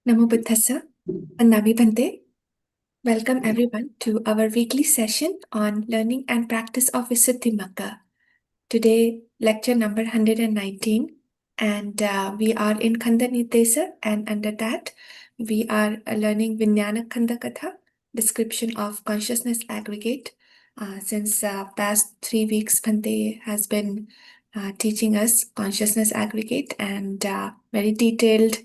Namo Buddhassa, Annavi Bhante. Welcome everyone to our weekly session on learning and practice of Visuddhimagga. Today, lecture number 119, and we are in Khandhaniddeso, and under that, we are learning Viññāṇakkhandhakathā, description of consciousness aggregate. Since past 3 weeks, Bhante has been teaching us consciousness aggregate and very detailed,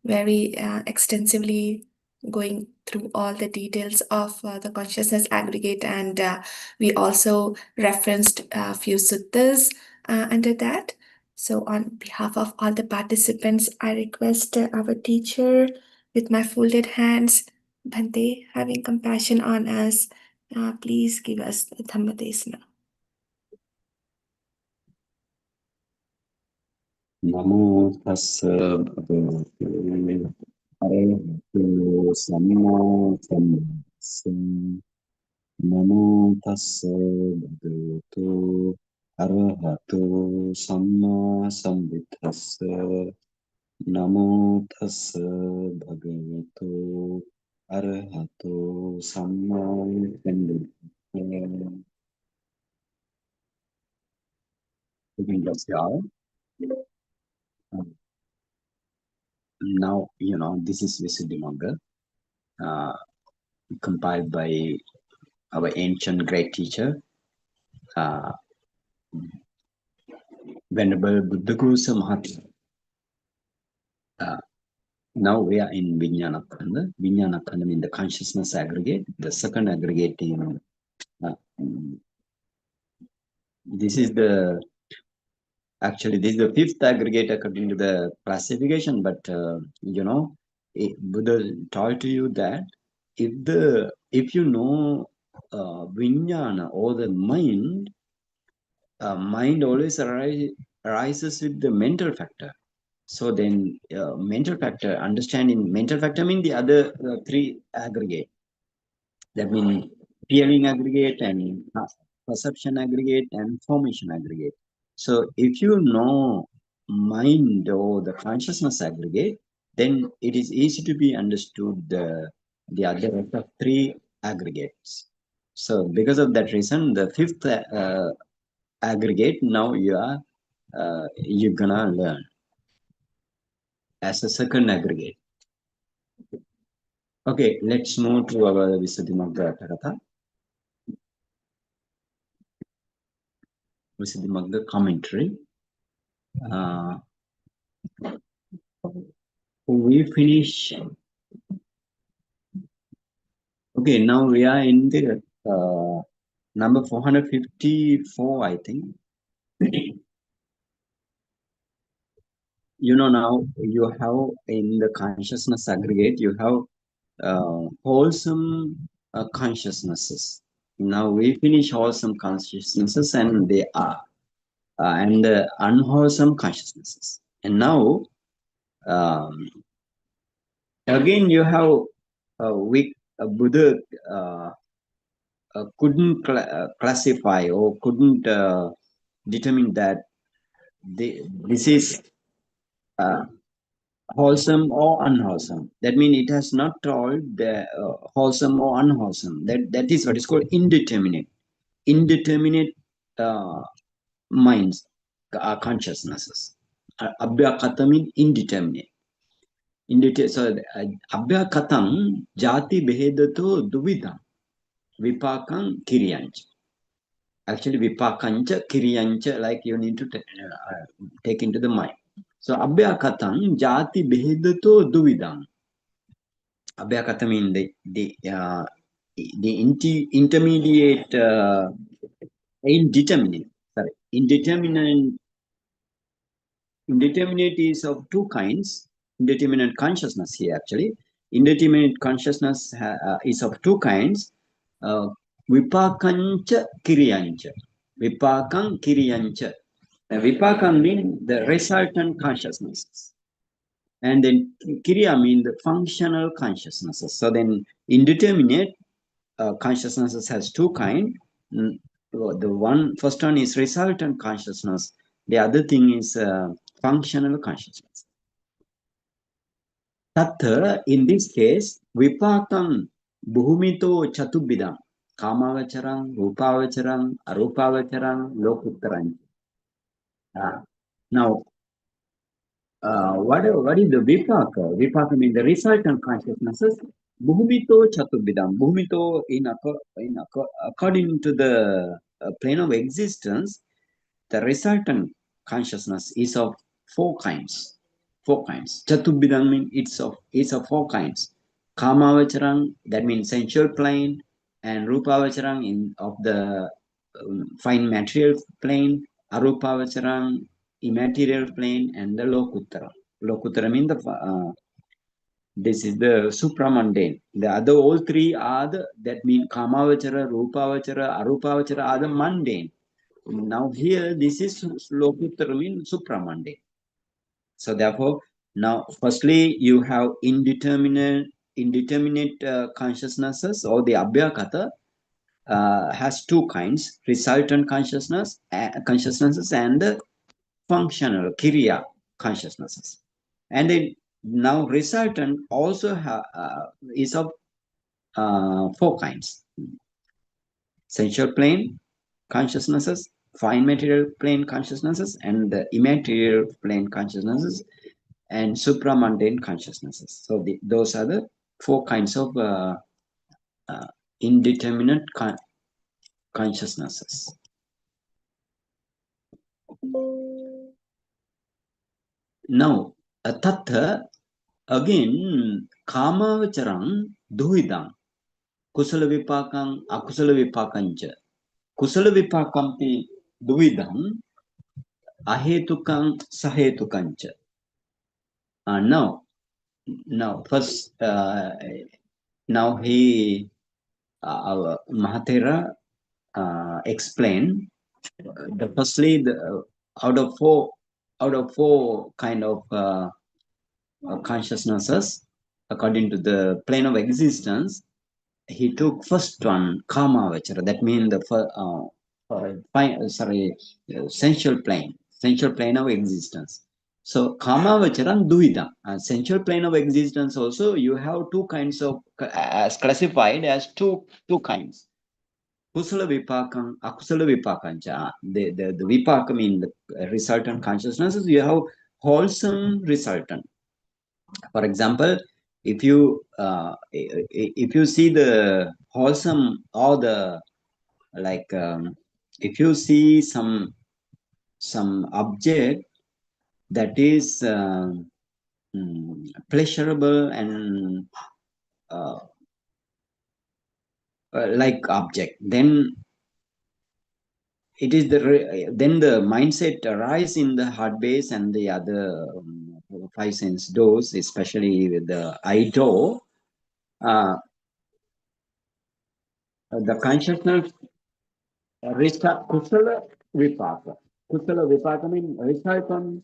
very extensively going through all the details of the consciousness aggregate, and we also referenced a few suttas under that. So on behalf of all the participants, I request our teacher with my folded hands, Bhante, having compassion on us, please give us the Dhammadesana. Namo tassa bhagavate arahato samma sambuddhassa. Namo tassa bhagavato arahato samma sambuddhassa. Namo tassa bhagavato arahato samma sambuddhassa. You can just go. Now, this is Visuddhimagga, compiled by our ancient great teacher, Venerable Buddhaghosa Mahatma. Now we are in Viññāṇakkhandha. Viññāṇakkhandha means the consciousness aggregate, the second aggregate in this is the fifth aggregate according to the classification, but Buddha told to you that if you know Viññāṇa or the mind, mind always arises with the mental factor. So then mental factor, understanding mental factor means the other three aggregate. That means feeling aggregate and perception aggregate and formation aggregate. So if you know mind or the consciousness aggregate, then it is easy to be understood the other three aggregates. So because of that reason, the fifth aggregate now you're gonna learn as a second aggregate. Okay, let's move to our Visuddhimagga Visuddhimagga commentary. We finish. Okay, now we are in the number 454, I think. Now you have in the consciousness aggregate, you have wholesome consciousnesses. Now we finish wholesome consciousnesses, and they are and unwholesome consciousnesses. And now again you have Buddha couldn't classify or couldn't determine that this is wholesome or unwholesome. That means it has not told the wholesome or unwholesome. That is what is called indeterminate. Indeterminate minds, consciousnesses. Abhyakata means indeterminate. So abhyakatam jati behedato duvidam vipakam kiriyancha. Actually, vipakancha kiriyancha, like you need to take into the mind. So abhyakatam jati behedato duvidam. Abhyakata means the intermediate indeterminate. Sorry, indeterminate is of two kinds. Indeterminate consciousness here actually. Indeterminate consciousness is of two kinds. Vipakancha kiriyancha. Vipakam kiriyancha. Vipakam means the resultant consciousnesses. And then Kiriya means the functional consciousnesses. So then indeterminate consciousnesses has two kinds. The first one is resultant consciousness. The other thing is functional consciousness. Tatha, in this case, vipakam bhumito chatubidam. Kamavacharang, Rupavacharang, Arupavacharang, Lokuttaram. Now, what is the Vipaka? Vipaka means the resultant consciousnesses. Bhumito Chatubidam. Bhumito, according to the plane of existence, the resultant consciousness is of four kinds. Four kinds. Chatubidam means it's of four kinds. Kamavacharang, that means sensual plane, and Rupavacharang of the fine material plane, Arupavacharang, immaterial plane, and the Lokuttara. Lokuttara means this is the supramundane. The other all three are that mean Kamavachara, Rupavachara, Arupavachara are the mundane. Now here this is Lokuttara means supramundane. So therefore, now firstly you have indeterminate consciousnesses, or the Abhyakata has two kinds: resultant consciousnesses and the functional Kriya consciousnesses. And then now resultant also is of four kinds: sensual plane consciousnesses, fine material plane consciousnesses, and the immaterial plane consciousnesses, and supramundane consciousnesses. So those are the four kinds of indeterminate consciousnesses. Now, tattha, again, kamavacharang duhidam, kusala vipakam, akusala vipakancha. Kusala vipakampi duhidam, ahetukam, sahetukancha. Now, first, now he, Mahatera, explained firstly out of four kind of consciousnesses according to the plane of existence. He took first one Kamavachara, that means the sensual plane of existence. So Kamavachara duhida, sensual plane of existence also you have two kinds of, as classified as two kinds. Kusala vipakam, akusala vipakancha. The vipaka means the resultant consciousnesses. You have wholesome resultant. For example, if you see the wholesome, or the like, if you see some object that is pleasurable and like object, then it is then the mindset arise in the heart base and the other five sense doors, especially with the eye door. The consciousness kusala vipaka. Kusala vipaka means resultant,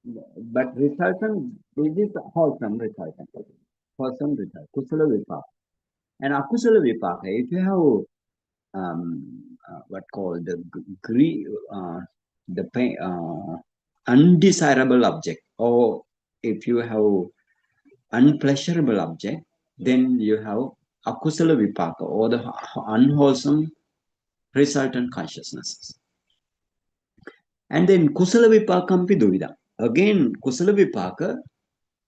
but resultant is wholesome resultant. Wholesome resultant. Kusala vipaka. And akusala vipaka, if you have what called the undesirable object, or if you have unpleasurable object, then you have akusala vipaka, or the unwholesome resultant consciousnesses. And then kusala vipakampi duvidam. Again, kusala vipaka,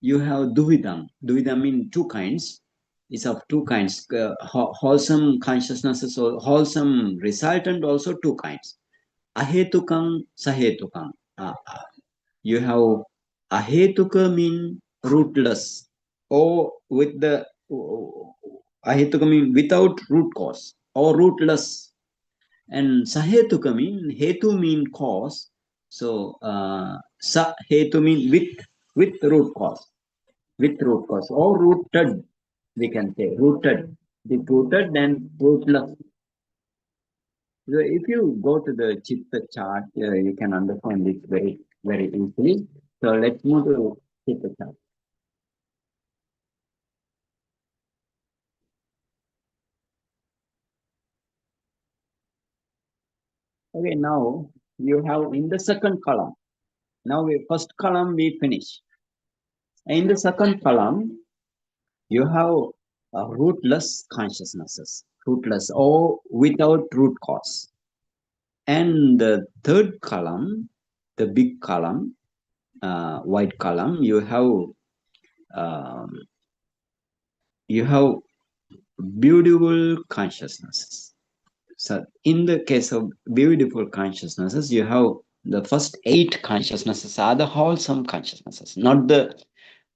you have duvidam. Duvidam means two kinds. It's of two kinds. Wholesome consciousnesses, or wholesome resultant, also two kinds. Ahetukam, sahetukam. You have ahetuka mean rootless, or with the ahetuka mean without root cause, or rootless. And sahetuka mean, hetu mean cause. So sa hetu mean with root cause. With root cause, or rooted, we can say rooted. The rooted and rootless. So if you go to the Chitta chart, you can understand this very, very easily. So let's move to Chitta chart. Okay, now you have in the second column. Now first column we finish. In the second column, You have rootless consciousnesses, rootless or without root cause. And the third column, the big column, white column, you have beautiful consciousnesses. So in the case of beautiful consciousnesses, you have the first 8 consciousnesses are the wholesome consciousnesses, not the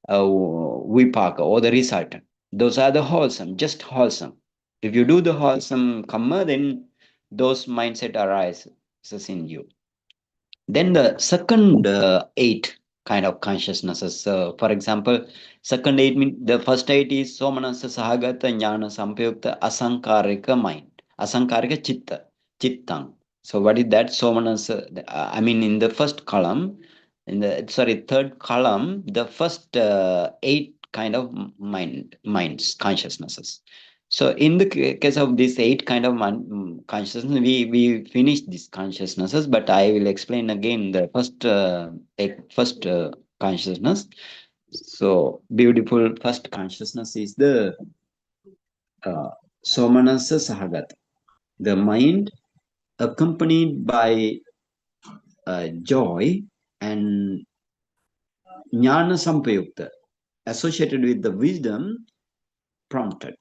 vipaka or the resultant. Those are the wholesome, just wholesome. If you do the wholesome karma, then those mindset arises in you. Then the second 8 kind of consciousnesses, for example, second 8 mean the first 8 is somanasa sahagata jnana sampayukta asankarika mind, asankarika chittang. So what is that? Somanasa, I mean in the first column, in the third column, the first 8 kind of minds, consciousnesses. So in the case of this 8 kind of consciousness, we finished these consciousnesses, but I will explain again the first consciousness. So beautiful first consciousness is the somanasa sahagat, the mind accompanied by joy and jnana sampayukta, associated with the wisdom prompted.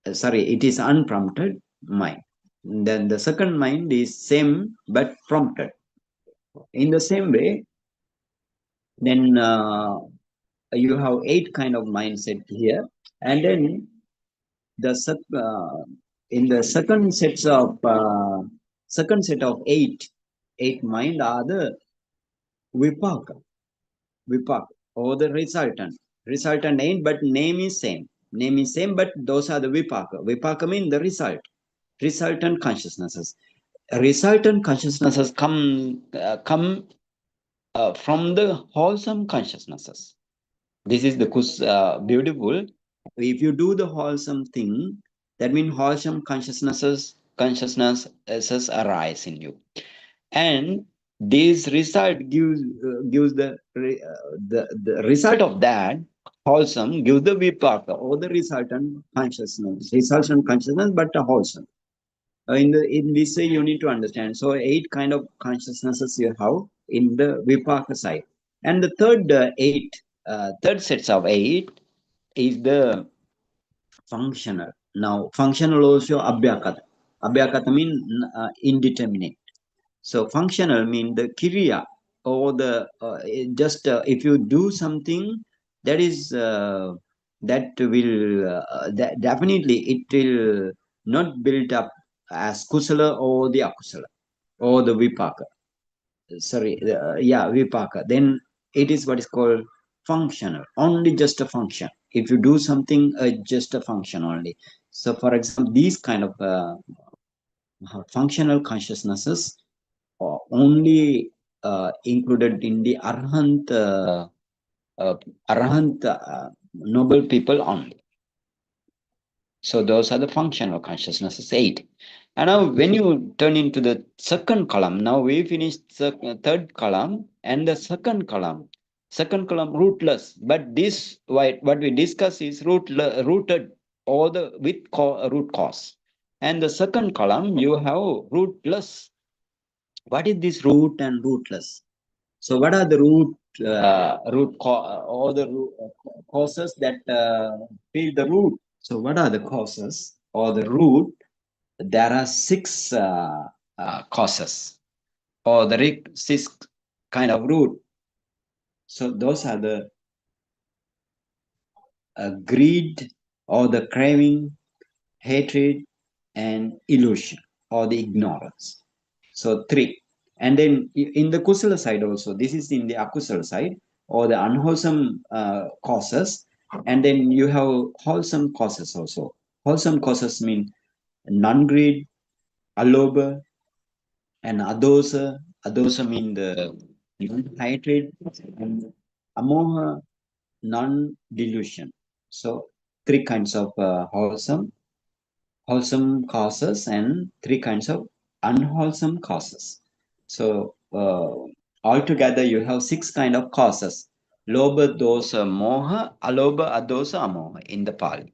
It is unprompted mind. Then the second mind is same but prompted. In the same way, then you have 8 kind of mindset here, and then the in the second set of 8 mind are the vipaka, or the resultant ain't, but name is same, but those are the vipaka mean the resultant consciousnesses. Resultant consciousnesses come from the wholesome consciousnesses. This is the beautiful. If you do the wholesome thing, that means wholesome consciousnesses arise in you, and this result gives the result of that wholesome gives the vipaka or the resultant consciousness, but wholesome. In this way, you need to understand. So 8 kind of consciousnesses you have in the vipaka side, and the third sets of 8 is the functional. Now functional also abhyakata. Abhyakata means indeterminate. So functional mean the kriya, or the just if you do something that is that will that definitely it will not build up as kusala or the akusala or the vipaka. Vipaka. Then it is what is called functional, only just a function. If you do something, just a function only. So for example, these kind of functional consciousnesses only included in the arahant noble people only. So those are the functional consciousnesses 8. And now when you turn into the second column, now we finished the third column and the second column rootless. But this what we discuss is rooted or the with root cause. And the second column you have rootless. What is this root and rootless? So what are the causes that fill the root? So what are the causes or the root? There are 6 causes or the 6 kind of root. So those are the greed or the craving, hatred, and illusion or the ignorance. So 3. And then in the kusala side also, this is in the akusala side or the unwholesome causes. And then you have wholesome causes also. Wholesome causes mean non-greed, alobha, and adosa. Adosa mean the non-hatred, and amoha, non-delusion. So 3 kinds of wholesome causes and 3 kinds of unwholesome causes. So altogether you have 6 kind of causes. Lobha, dosa, moha, alobha, adosa, amoha in the Pali.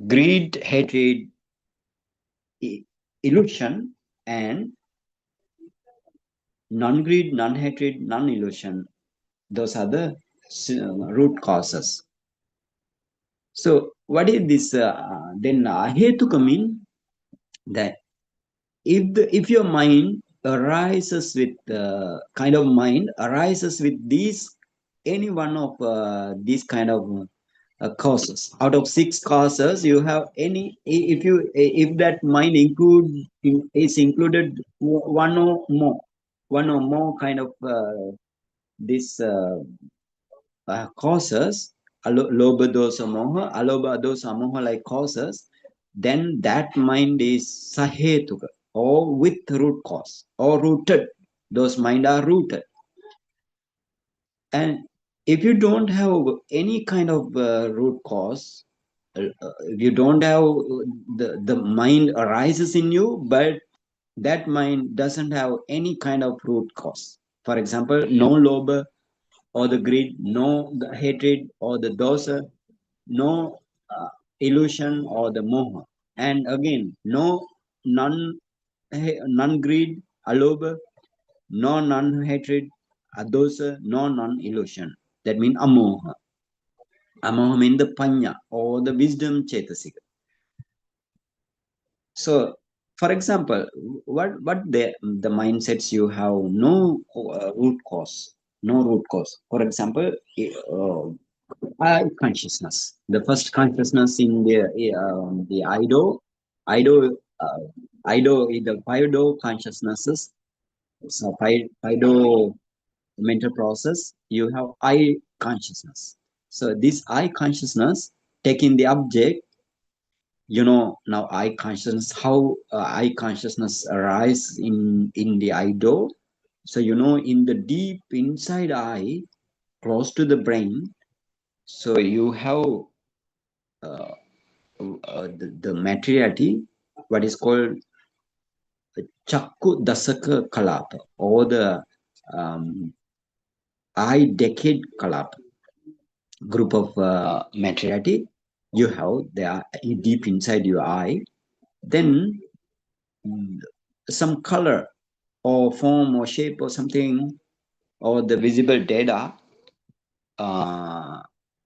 Greed, hatred, illusion, and non-greed, non-hatred, non-illusion. Those are the root causes. So what is this? Then ahetuka mean that if your mind arises with kind of mind arises with these any one of these kind of causes, out of 6 causes you have any, if that mind is included one or more kind of this causes, lobha, dosa, moha, alobha, dosa, moha like causes, then that mind is sahetuka, or with root cause, or rooted. Those mind are rooted. And if you don't have any kind of root cause, you don't have the mind arises in you, but that mind doesn't have any kind of root cause. For example, no lobha or the greed, no the hatred or the dosa, no illusion or the moha, and again no none none greed, alobha, no none hatred, adosa, no none illusion. That means amoha. Amoha means the panya or the wisdom chetasika. So, for example, what the mindsets you have no root cause, no root cause. For example, I consciousness. The first consciousness in the Ido is the Fido consciousnesses. So Fido mental process. You have I consciousness. So this I consciousness taking the object. Now I consciousness, how I consciousness arise in the Ido. So in the deep inside eye, close to the brain. So you have the materiality, what is called Chakku Dasaka Kalapa, or the eye decade Kalapa group of materiality you have there deep inside your eye. Then some color or form or shape or something, or the visible data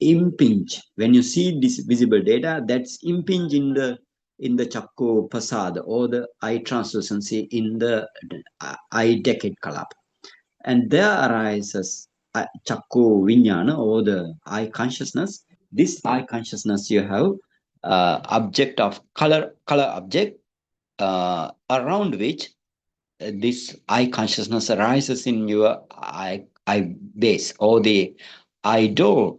impinge. When you see this visible data, that's impinge in the chakku pasada or the eye translucency in the eye decade kalapa, and there arises chakku viññāṇa or the eye consciousness. This eye consciousness you have object of color object around which this eye consciousness arises in your eye base or the eye door.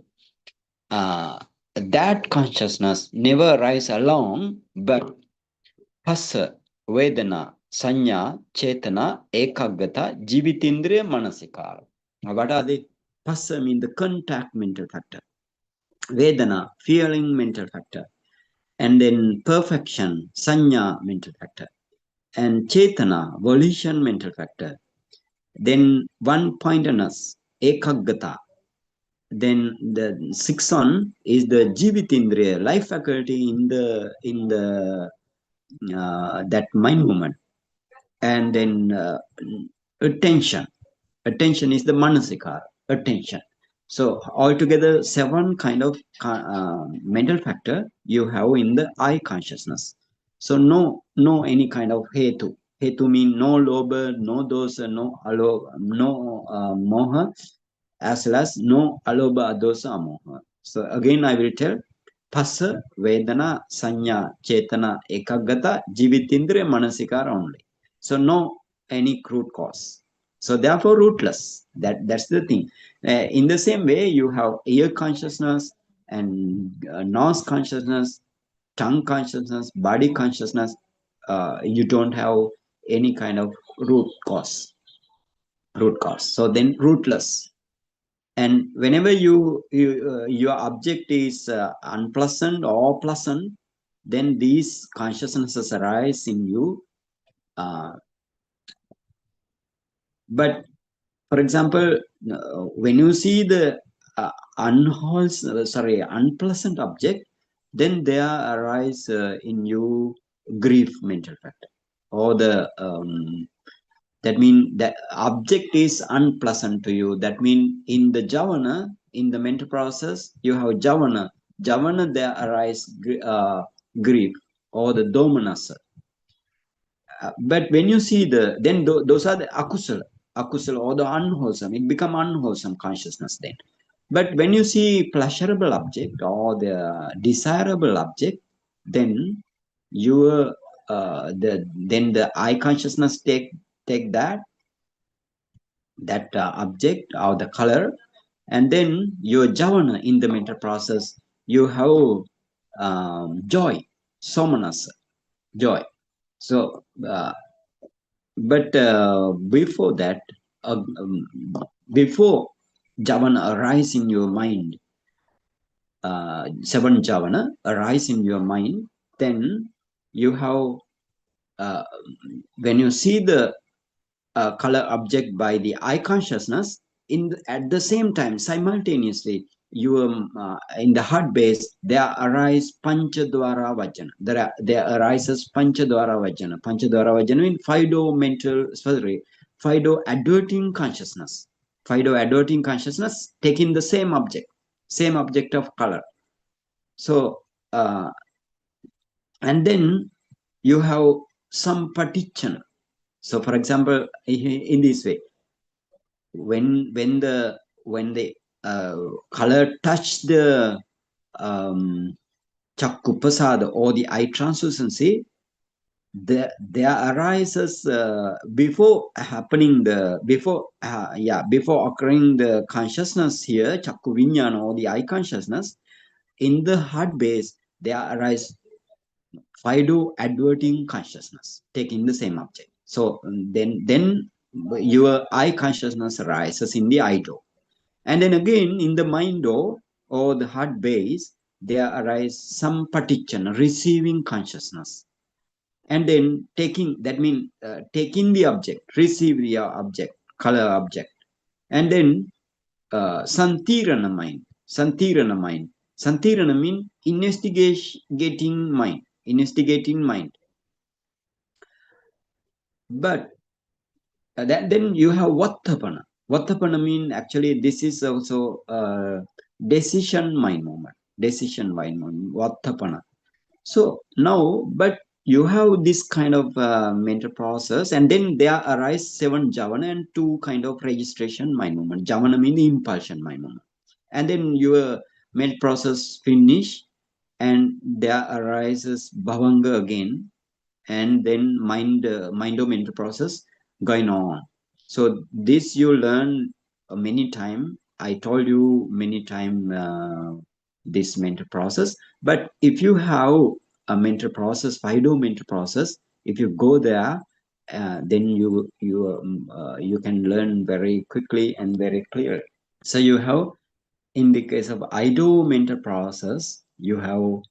That consciousness never arises alone, but phassa, vedana, sanya, chetana, ekaggata, jivitindriya, manasikara. What are they? Phassa means the contact mental factor, vedana, feeling mental factor, and then perfection, sanya mental factor, and chetana, volition mental factor. Then one pointedness, ekaggata. Then the sixth one is the jivitindriya, life faculty in the that mind movement. And then attention is the manasikara, attention. So altogether 7 kind of mental factor you have in the eye consciousness. So no any kind of hetu mean no lobha, no dosa, no moha, as well as no alobha, dosa, amoha. So again I will tell phassa, vedana, sanya, chetana, ekaggata, jivitindriya, manasikara only. So no any root cause. So therefore rootless. That's the thing. In the same way, you have ear consciousness and nose consciousness, tongue consciousness, body consciousness. You don't have any kind of root cause. So then rootless. And whenever your object is unpleasant or pleasant, then these consciousnesses arise in you. But For example, when you see the unpleasant object, then there arise in you grief mental factor, or the that mean that object is unpleasant to you. That mean in the javana, in the mental process, you have javana. Javana, there arise grief or the domanasa. But when you see then those are the akusala or the unwholesome. It become unwholesome consciousness then. But when you see pleasurable object or the desirable object, then you then the eye consciousness take that object or the color, and then your javana in the mental process, you have joy, somanas, joy. So but before that, before javana arise in your mind, seven javana arise in your mind, then you have when you see the color object by the eye consciousness, at the same time, simultaneously, you in the heart base, there arise panchadwara vajana. There arises panchadwara vajana. Panchadwara vajana means five-do adverting consciousness. Five-do adverting consciousness taking the same object of color. So and then you have some patichana. So for example, in this way, when the color touch the chakku pasada or the eye translucency, there arises before occurring the consciousness here, chakku viññāṇa or the eye consciousness, in the heart base there arise five-do adverting consciousness taking the same object. So then your eye consciousness arises in the eye door. And then again in the mind door or the heart base, there arise some patichana, receiving consciousness. And then taking, that means taking the object, receive the object, color object. And then santirana mind. Santirana means investigating mind. But then you have vattapana. Vattapana means actually this is also decision mind moment. Vattapana. So now, but you have this kind of mental process, and then there arise seven javana and two kind of registration mind moment. Javana means impulsion mind moment. And then your mental process finish, and there arises bhavanga again, and then mind or mental process going on. So this you learn many time. I told you many time this mental process. But if you have a mental process, five-do mental process, if you go there, then you can learn very quickly and very clearly. So you have, in the case of I-do mental process, you have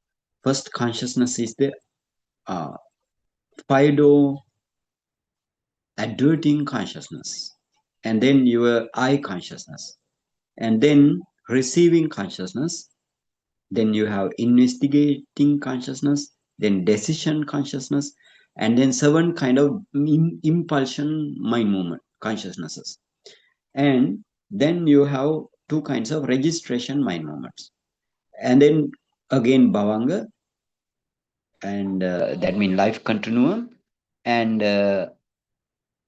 first consciousness is the five-do adverting consciousness, and then your eye consciousness, and then receiving consciousness, then you have investigating consciousness, then decision consciousness, and then seven kind of impulsion mind movement consciousnesses. And then you have two kinds of registration mind movements, and then again bhavanga, and that means life continuum, and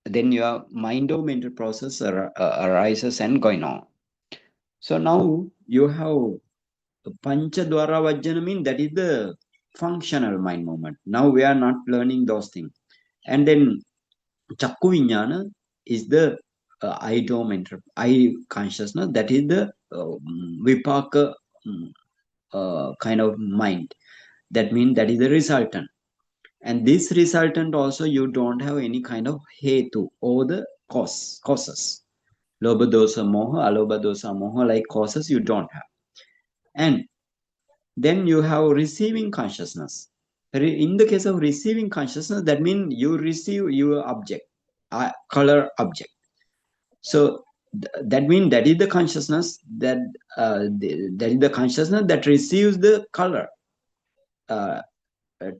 then your mind or mental process arises and going on. So now you have Panchadwara Vajjana mean that is the functional mind movement. Now we are not learning those things. And then Chakku Viññāṇa is the eye consciousness, that is the Vipaka kind of mind. That means that is the resultant. And this resultant also you don't have any kind of hetu or the causes. Lobha dosa moha, alobha dosa moha like causes you don't have. And then you have receiving consciousness. In the case of receiving consciousness, that means you receive your object, color object. So that means that is the consciousness that is the consciousness that receives the color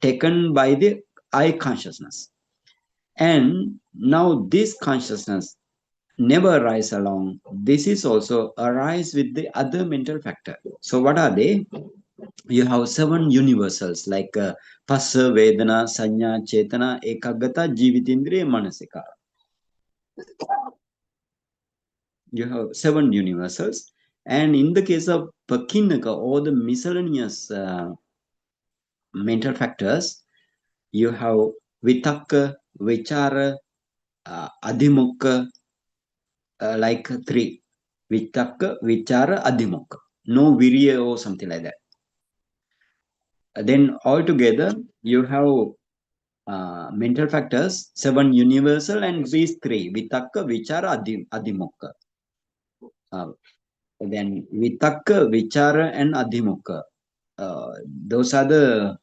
taken by the eye consciousness. And now this consciousness never arise alone. This is also arise with the other mental factor. So what are they? You have 7 universals like Phassa, Vedana, Sanya, Chetana, Ekaggata, Jivitindriya, Manasika. You have 7 universals. And in the case of Pakinnaka, or the miscellaneous mental factors, you have Vitakka, Vichara, Adhimukha, like 3. Vitakka, Vichara, Adhimukha. No Virya or something like that. Then altogether, you have mental factors, 7 universal and these 3, Vitakka, Vichara, Adhimukha. Then Vitakka, Vichara and Adhimukha. Those are the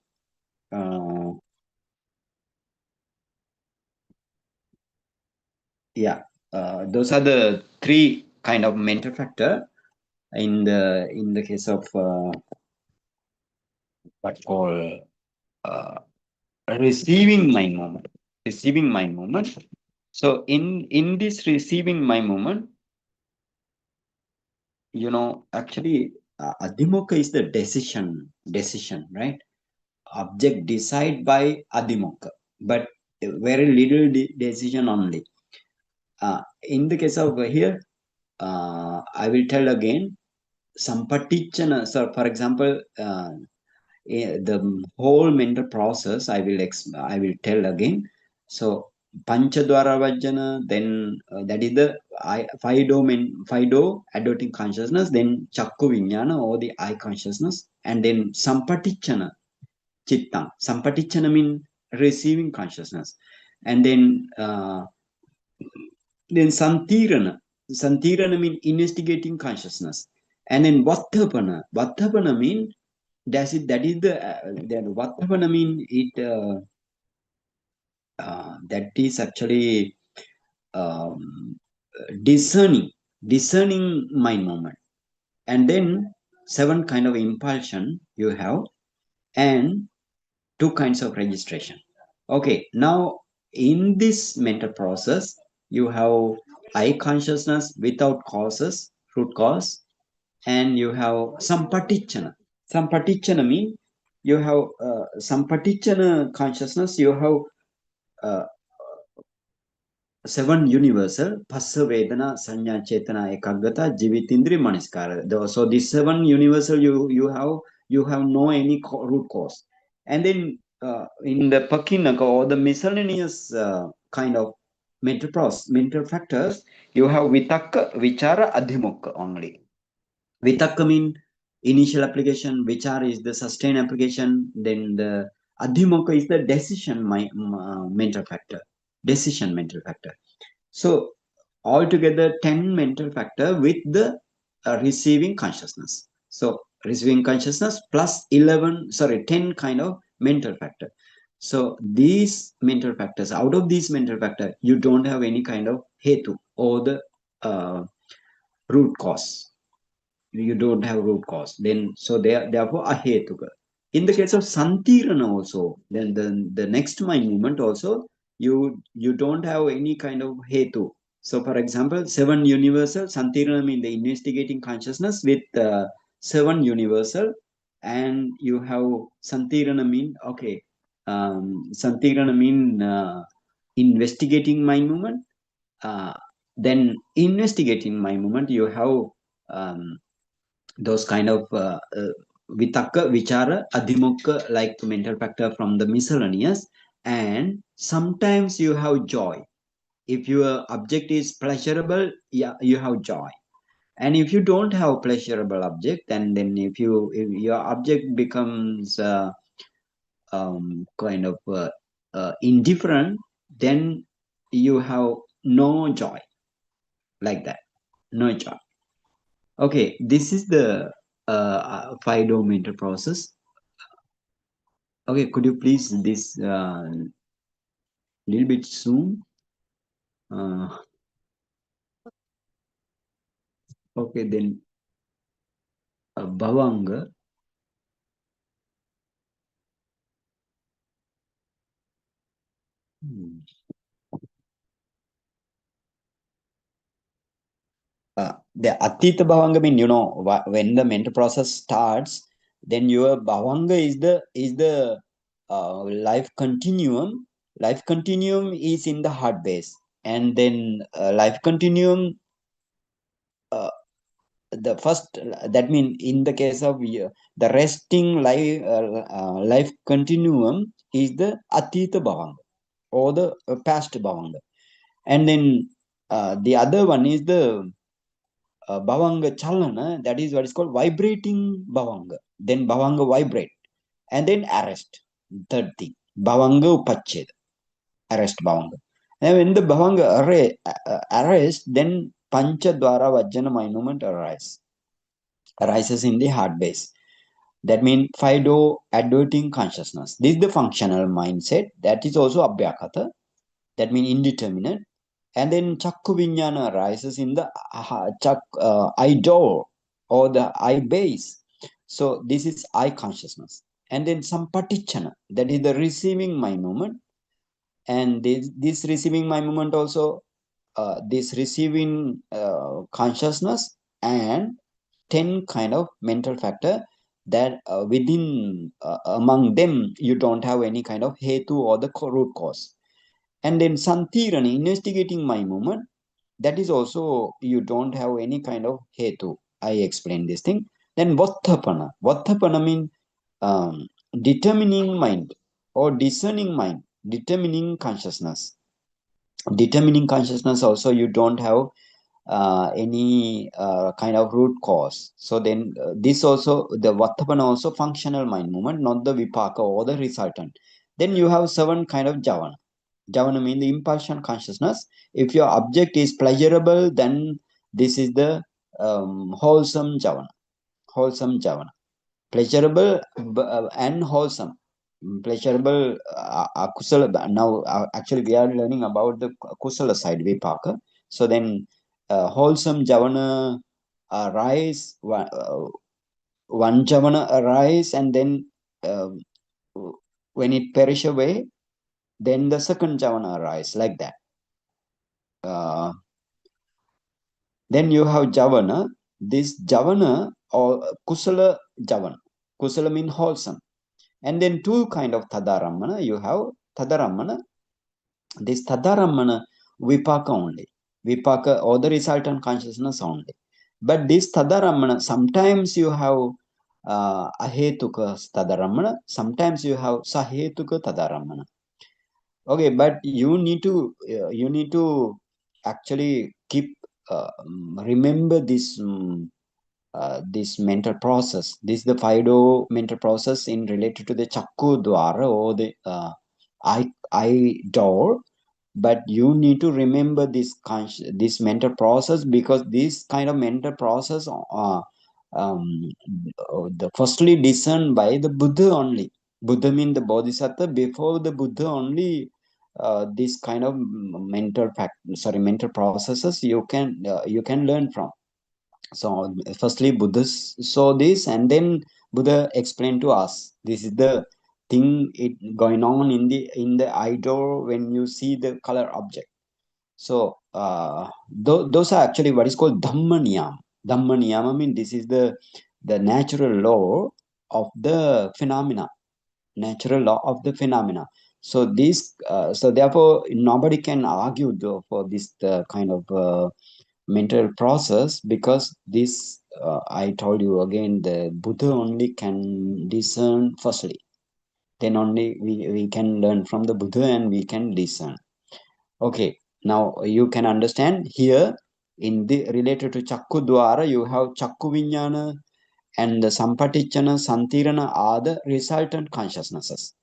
those are the 3 kind of mental factor in the case of what called receiving mind moment. So in this receiving mind moment, actually Adhimukha is the decision, right? Object decide by Adhimukha, but very little decision only. In the case of here, I will tell again, Sampatichana. So, for example, the whole mental process I will tell again. So, Panchadwara Vajjana, then that is the Fido adopting consciousness, then Chakku Viññāṇa, or the eye consciousness, and then Sampatichana Chitta. Sampatichana means receiving consciousness, and then Santirana means investigating consciousness, and then Vattapana means that is the Vattapana mean it that is actually discerning mind moment, and then 7 kind of impulsion you have, and 2 kinds of registration. Okay, now in this mental process, you have eye consciousness without causes, root cause, and you have sampatichana. Sampatichana mean you have sampatichana consciousness, you have 7 universal, Phassa, Vedana, Sanya, Chetana, Ekaggata, Jivitindri, Maniskara. So these 7 universal you have no any root cause. And then in the Pakinnaka, or the miscellaneous kind of mental factors, you have Vitakka, Vichara, Adhimukha only. Vitakka mean initial application, Vichara is the sustained application, then the Adhimukha is the decision mental factor. Decision mental factor. So altogether 10 mental factor with the receiving consciousness. So receiving consciousness plus 10 kind of mental factor. So these mental factors, out of these mental factor, you don't have any kind of hetu or the root cause. You don't have root cause. Then so they are therefore ahetuka. In the case of Santirana also, then the next mind movement also, you don't have any kind of hetu. So for example, 7 universal, Santirana mean the investigating consciousness with 7 universal, and you have Santirana mean Santirana mean investigating mind movement. Then investigating mind movement, you have those kind of Vitakka, Vichara, Adhimukha, like mental factor from the miscellaneous, and sometimes you have joy. If your object is pleasurable, yeah, you have joy. And if you don't have pleasurable object, then if your object becomes kind of indifferent, then you have no joy, like that, no joy. Okay, this is the Fido mental process. Okay, could you please this little bit soon? Okay, then bhavanga. The atita bhavanga mean, when the mental process starts, then your bhavanga is the life continuum. Life continuum is in the heart base, and then life continuum. The first, that means in the case of the resting life continuum is the atita bhavanga or the past bhavanga, and then the other one is the bhavanga chalana, that is what is called vibrating bhavanga. Then bhavanga vibrate, and then arrest. Third thing, bhavanga upachcheda, arrest bhavanga. And when the bhavanga arrest, then pancha dwara vajjana movement arises in the heart base. That means Fido adverting consciousness. This is the functional mindset. That is also abhyakata. That means indeterminate. And then Chakku Viññāṇa arises in the eye door or the eye base. So this is eye consciousness. And then Sampatichana, that is the receiving mind movement. And this receiving mind movement also, this receiving consciousness and 10 kind of mental factor that within among them you don't have any kind of hetu or the root cause. And then Santirana, investigating my movement, that is also you don't have any kind of hetu. I explained this thing. Then Vattapana. Vattapana means determining mind or discerning mind, determining consciousness. Determining consciousness also you don't have any kind of root cause. So then this also, the Vattapana also functional mind movement, not the Vipaka or the resultant. Then you have 7 kind of Javana. Javana means the impulsion consciousness. If your object is pleasurable, then this is the wholesome Javana. Wholesome Javana. Pleasurable and wholesome. Pleasurable kusala. Now actually we are learning about the kusala side, Vipaka. So then wholesome Javana arise, one Javana arise, and then when it perish away, then the second Javana arise, like that. Then you have Javana. This Javana or Kusala Javana. Kusala means wholesome. And then 2 kind of Tadaramana. You have Tadaramana. This Tadaramana Vipaka only. Vipaka or the resultant consciousness only. But this Tadaramana, sometimes you have Ahetuka Tadaramana. Sometimes you have Sahetuka Tadaramana. Okay, but you need to actually keep remember this this mental process. This is the Fido mental process in related to the Chakku Dwara or the eye door. But you need to remember this mental process, because this kind of mental process the firstly discerned by the Buddha only. Buddha means the Bodhisattva. Before the Buddha only, this kind of mental processes you can learn from. So firstly Buddha saw this, and then Buddha explained to us. This is the thing it going on in the eye door when you see the color object. So those are actually what is called Dhamma Niyama. Dhamma Niyama means this is the natural law of the phenomena. Natural law of the phenomena. So this, so therefore, nobody can argue for this kind of mental process, because this, I told you again, the Buddha only can discern firstly. Then only we can learn from the Buddha and we can discern. Okay, now you can understand here in the related to Chakku Dwara, you have Chakku Viññāṇa and the Sampatichana, Santirana are the resultant consciousnesses.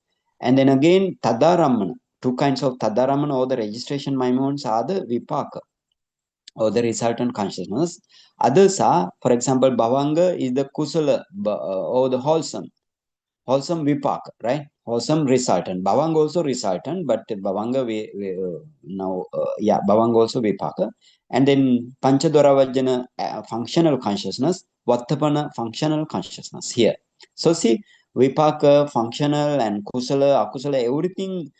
And then again, Tadaramana, 2 kinds of Tadaramana or the registration moments are the Vipaka or the resultant consciousness. Others are, for example, Bhavanga is the Kusala or the wholesome. wholesome vipaka, right? Wholesome resultant. Bhavanga also resultant, but bhavanga now bhavanga also vipaka. And then panchadwara vajjana functional consciousness, vattapana functional consciousness here. So see, vipaka, functional, and kusala, akusala, everything.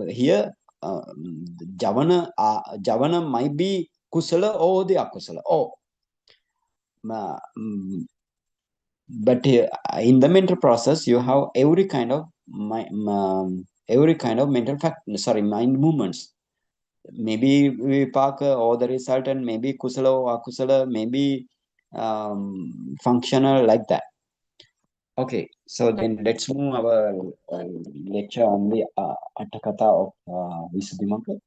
Here javana might be kusala or the akusala. But in the mental process, you have every kind of mind movements. Maybe vipaka or the resultant, maybe kusala or akusala, maybe functional, like that. Okay, so then let's move our lecture on the Atthakatha of Visuddhimagga.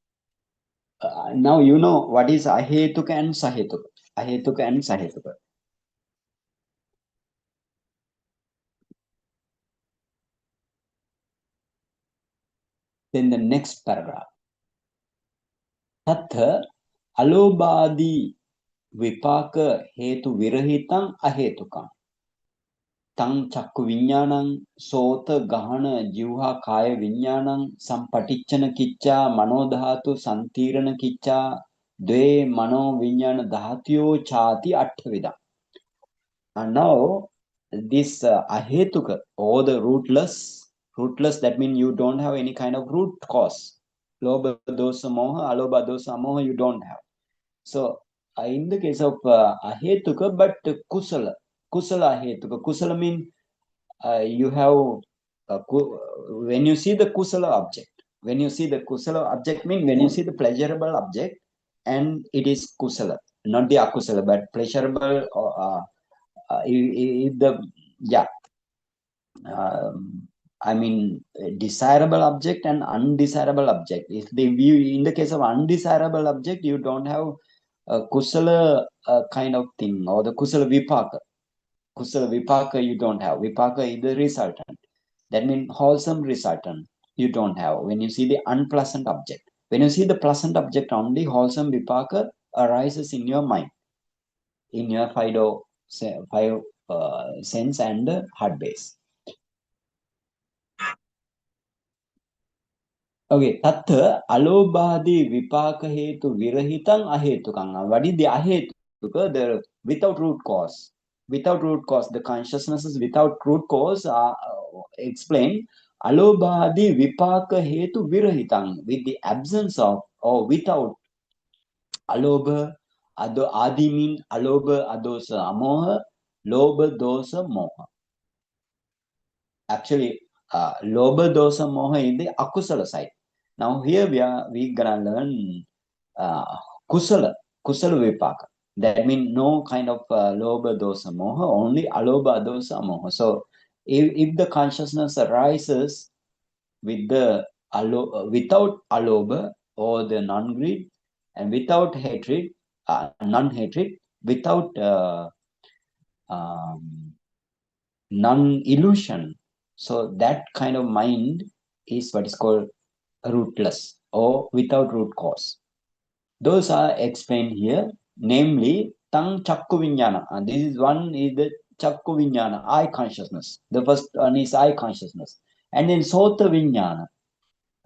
Now you know what is ahetuka and sahetuka. Ahetuka and sahetuka. Then the next paragraph. Tatha alobadi vipaka hetu virahitang ahetukam. Tang chakku viññāṇaṃ sota gahana jivha kaya viññāṇaṃ sampatichana kicca manodhatu santirana kicca dve mano viññāna dhatiyo chati atthavidam. And now this ahetuka or the rootless, that means you don't have any kind of root cause. Lobha dosa moha, alobha dosa moha, you don't have. So in the case of ahetuka, but kusala ahetuka. Kusala means you have when you see the kusala object. When you see the kusala object means when you see the pleasurable object, and it is kusala, not the akusala, but pleasurable. If the desirable object and undesirable object. If the view in the case of undesirable object, you don't have a kusala kind of thing, or the kusala vipaka. Kusala vipaka you don't have. Vipaka is the resultant. That means wholesome resultant you don't have when you see the unpleasant object. When you see the pleasant object only, wholesome vipaka arises in your mind, in your five sense and heart base. Okay, tattha alobhadi vipaka hetu virahitang ahetukang. What is the ahetuka? The without root cause. Without root cause, the consciousnesses without root cause are explained. Alobhadi vipaka hetu virahitang, with the absence of or without alobha, adi mean alobha, adosa, amoha, lobha, dosa, moha. Actually, lobha, dosa, moha is the akusala side. Now here we gonna learn kusala vipaka. That means no kind of lobha, dosa, moha, only alobha, dosa, moha. So if the consciousness arises with the without alobha or the non-greed, and without hatred, non-hatred, without non-illusion, so that kind of mind is what is called rootless or without root cause. Those are explained here, namely tang chakku viññāna. And this is one is the chakku viññāna, eye consciousness. The first one is eye consciousness. And then sota viññāna,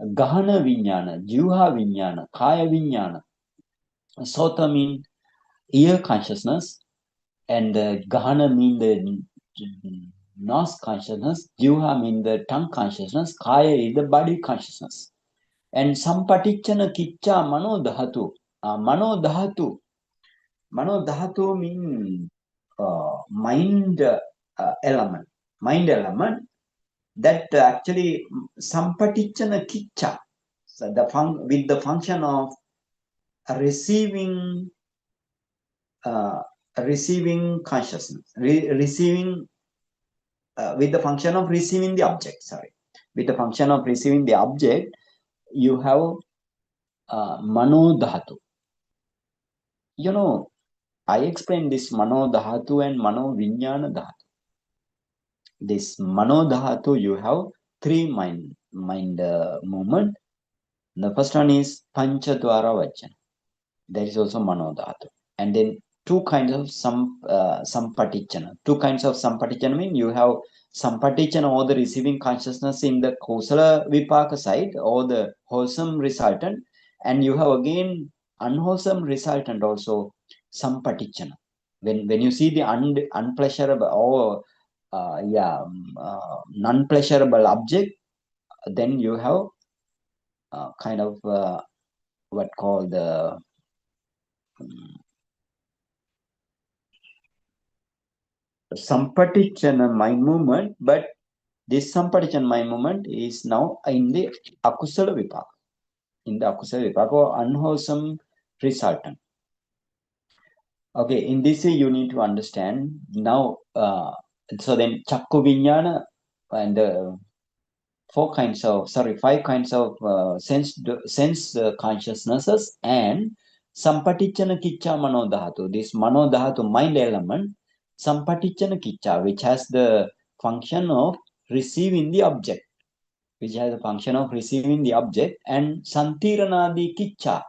gahana viññāna, jivha viññāna, kaya viññāna. Sota means ear consciousness, and gahana means the nose consciousness, jivha means the tongue consciousness, kaya is the body consciousness. And sampatichana kicca mano dhatu. Mano dhatu means mind element. Mind element that actually sampatichana kicca. So with the function of receiving consciousness, receiving with the function of receiving the object. With the function of receiving the object, you have mano dhatu. You know, I explained this mano dhatu and mano viññāna dhatu. This mano dhatu, you have three mind movement. The first one is panchadwara vajjana. That is also mano dhatu. And then two kinds of sampatichana. Two kinds of sampatichana mean you have sampatichana or the receiving consciousness in the kusala vipaka side or the wholesome resultant, and you have again unwholesome resultant also sampatichana. When you see the unpleasurable or non-pleasurable object, then you have kind of what called the sampatichana mind movement, but this sampatichana mind movement is now in the akusala vipaka, in the akusala vipaka or unwholesome resultant. Okay, in this way you need to understand now. So then chakku viññāṇa and five kinds of sense consciousnesses and sampatichana kicca mano dhatu. This mano dhatu mind element, sampatichana kicca, which has the function of receiving the object, and santiranadi kicca.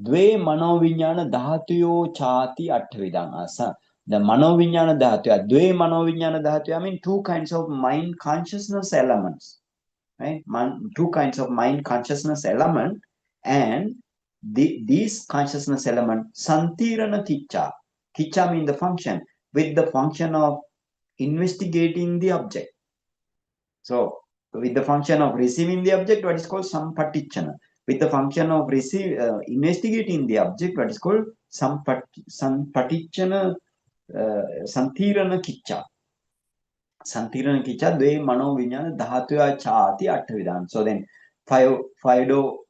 Dve manoviññāna dhatuyo chati atthavidāna. The manoviññāna dhatuya, dve manoviññāna dhatuya mean two kinds of mind consciousness elements. Right? Two kinds of mind consciousness element, and these consciousness element santirana kicca. Kicca mean the function, with the function of investigating the object. So with the function of receiving the object, what is called sampatichana. With the function of investigating the object, what is called sampatichana santirana kicca. Santirana kicca dve mano viññāna dhatuya chāti atthavidāna. So then five do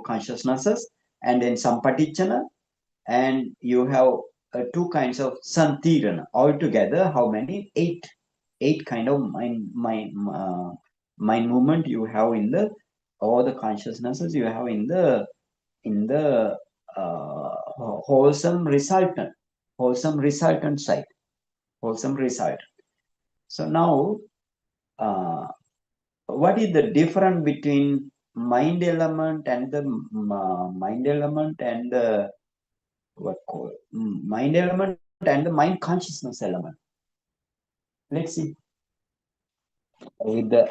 consciousnesses, and then sampatichana, and you have two kinds of santirana. Altogether, how many? Eight kind of mind movement you have in the all the consciousnesses you have in the wholesome resultant side, wholesome result. So now, what is the difference between mind element and the mind consciousness element? Let's see. With the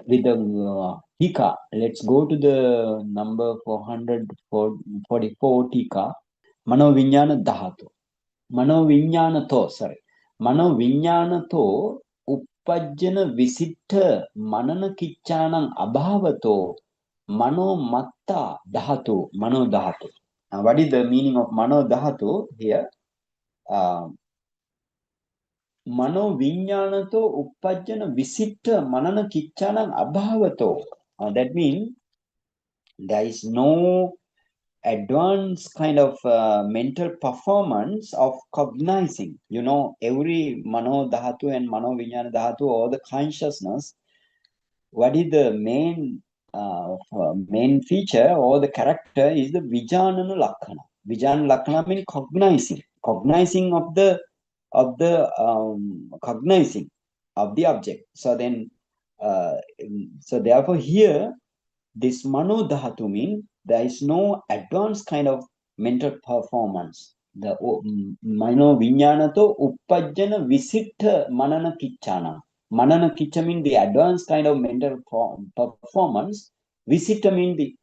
tika, let's go to the number 444 tika. Mano viññāna dhatu. Mano viññānato uppajjana visitta manana kiccanam abhavato mano matta dhatu. Mano dhatu. Now, what is the meaning of mano dhatu here? Mano viññānato uppajjana visitta manana kiccanam abhavato. That means there is no advanced kind of mental performance of cognizing. You know, every mano dhatu and mano viññāna dhatu, or the consciousness, what is the main feature or the character is the Viññāṇa lakkhana. Viññāṇa lakkhana means cognizing of the cognizing of the object. So then, so therefore here, this mano dhatu means there is no advanced kind of mental performance. The mano viññānato uppajjana visitta manana kicchana. Manana kiccha means the advanced kind of mental performance. Visitta means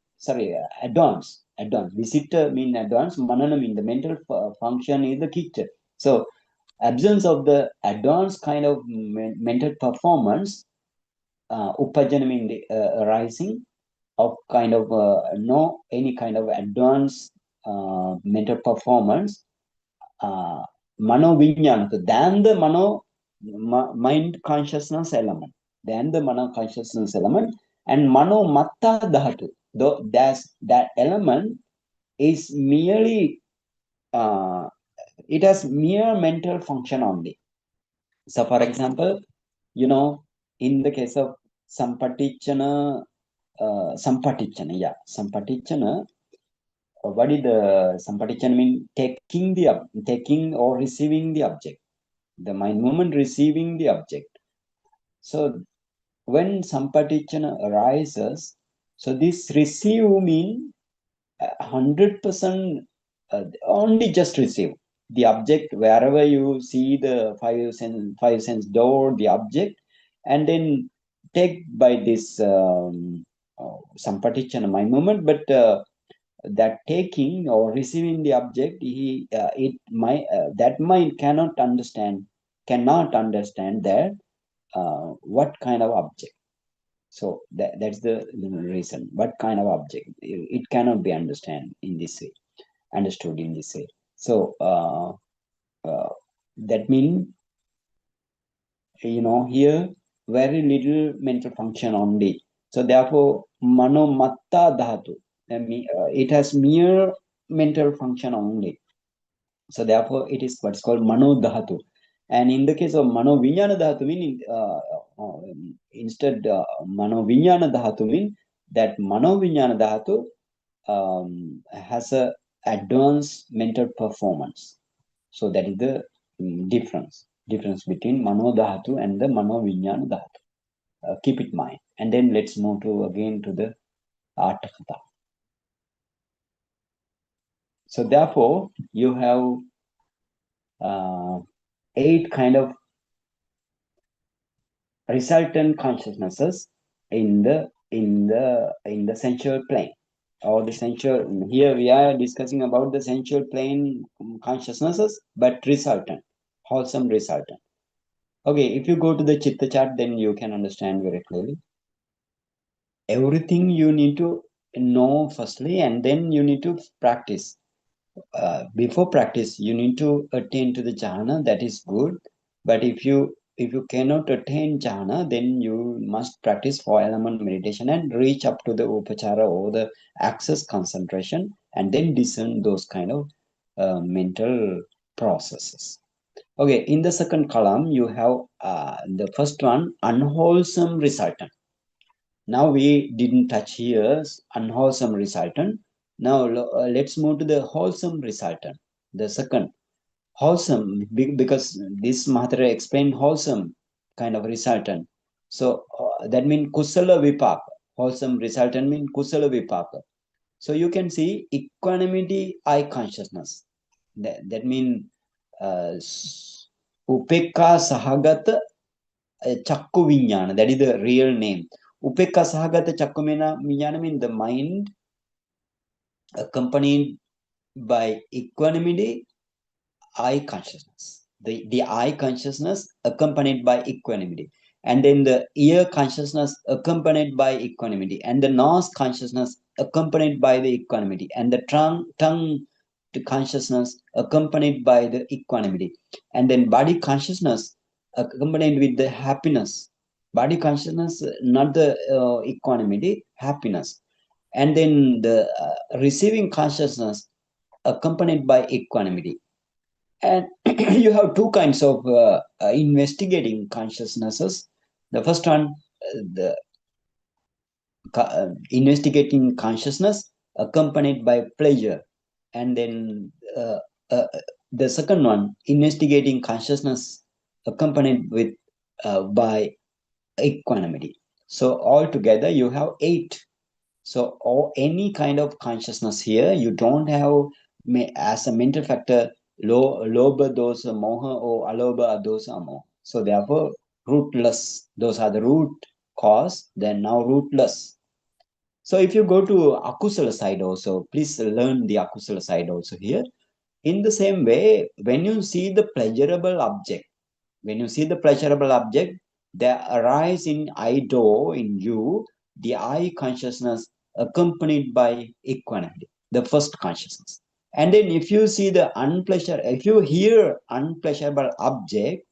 advanced. Visitta means advanced. Manana means the mental function is the kiccha. So absence of the advanced kind of mental performance, uppajjana means the arising of kind of no any kind of advanced mental performance, mano viññāna, than the mind consciousness element, and mano matta dhatu. Though that element is merely it has mere mental function only. So for example, you know, in the case of sampatichana, sampatichana. What is the sampatichana mean? Taking or receiving the object. The mind movement receiving the object. So when sampatichana arises, so this receive mean 100% only just receive. the object, wherever you see the five sense door, the object, and then take by this sampatichana mind movement, but that taking or receiving the object, that mind cannot understand that what kind of object. So that's the reason. What kind of object? It cannot be understood in this way. So that means, here very little mental function only. So therefore, manomatta dhatu. It has mere mental function only. So therefore, it is what's called mano dhatu. And in the case of mano viññāna dhatu, meaning instead mano viññāna dhatu mean that mano viññāna dhatu has a advanced mental performance. So that is the difference between mano dhatu and the mano viññāna dhatu. Keep it in mind. And then let's move to again to the Atthakatha. So therefore, you have 8 kind of resultant consciousnesses in the sensual plane, or the sensual. Here we are discussing about the sensual plane consciousnesses, but resultant, wholesome resultant. Okay, if you go to the chitta chart, then you can understand very clearly. Everything you need to know firstly, and then you need to practice. Before practice, you need to attain to the jhana. That is good, but if you cannot attain jhana, then you must practice 4-element meditation and reach up to the upachara or the access concentration, and then discern those kind of mental processes. Okay, in the second column, you have the first one, unwholesome resultant. Now we didn't touch here unwholesome resultant. Now let's move to the wholesome resultant. The second, wholesome, because this Mahatma explained wholesome kind of resultant. So that means kusala vipaka. Wholesome resultant means kusala vipaka. So you can see equanimity, eye consciousness. That means upekka sahagata chakku viññāna. That is the real name. Upekka sahagata chakku viññāna means the mind accompanied by equanimity, eye consciousness. The eye consciousness accompanied by equanimity. And then the ear consciousness accompanied by equanimity. And the nose consciousness accompanied by the equanimity. And the tongue consciousness accompanied by the equanimity. And then body consciousness accompanied with the happiness. Body consciousness, not the equanimity, happiness. And then the receiving consciousness accompanied by equanimity. And you have 2 kinds of investigating consciousnesses. The first one, the investigating consciousness accompanied by pleasure. And then the second one, investigating consciousness accompanied with by equanimity. So altogether you have 8. So any kind of consciousness here, you don't have as a mental factor lobha, dosa, moha, or alobha, dosa, moha. So therefore rootless. Those are the root cause. Then now rootless. So if you go to akusala side also, please learn the akusala side also here. In the same way, when you see the pleasurable object, there arise in I door in you the I consciousness accompanied by equanimity, the first consciousness. And then if you see the if you hear unpleasurable object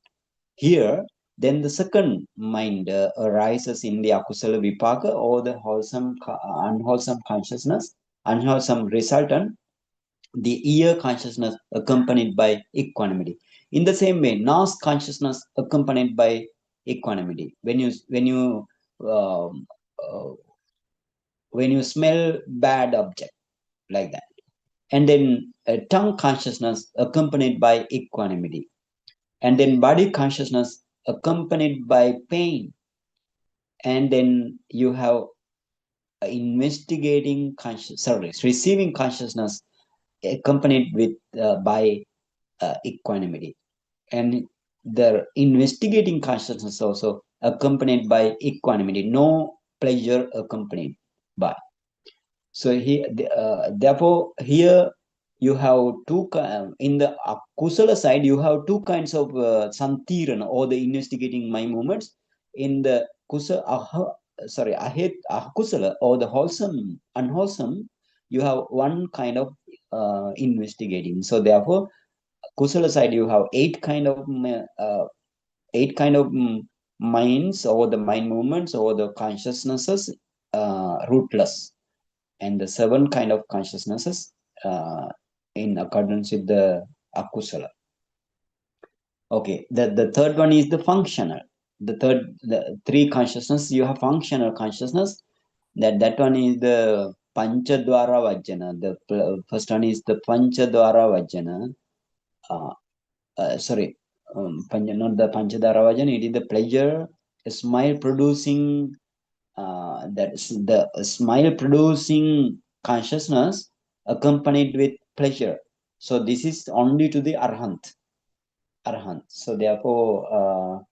here, then the second mind arises in the akusala vipaka, or the unwholesome consciousness, unwholesome resultant, the ear consciousness accompanied by equanimity. In the same way, nose consciousness accompanied by equanimity. When you smell bad object, like that. And then tongue consciousness accompanied by equanimity. And then body consciousness accompanied by pain. And then you have receiving consciousness accompanied with by equanimity. And the investigating consciousness also accompanied by equanimity, no pleasure accompanied by. So therefore here you have in the kusala side you have two kinds of santirana or the investigating mind movements. In the akusala or the wholesome unwholesome, you have one kind of investigating. So therefore kusala side you have eight kind of minds or the mind movements or the consciousnesses, rootless, and the seven kind of consciousnesses in accordance with the akusala. Okay, the third one is the functional. The three consciousness, you have functional consciousness. That one is the panchadwara vajjana. The first one is the panchadwara vajjana. Sorry, not the panchadwara vajjana. It is the pleasure, smile producing. That's the smile producing consciousness accompanied with pleasure. So this is only to the arhant. So therefore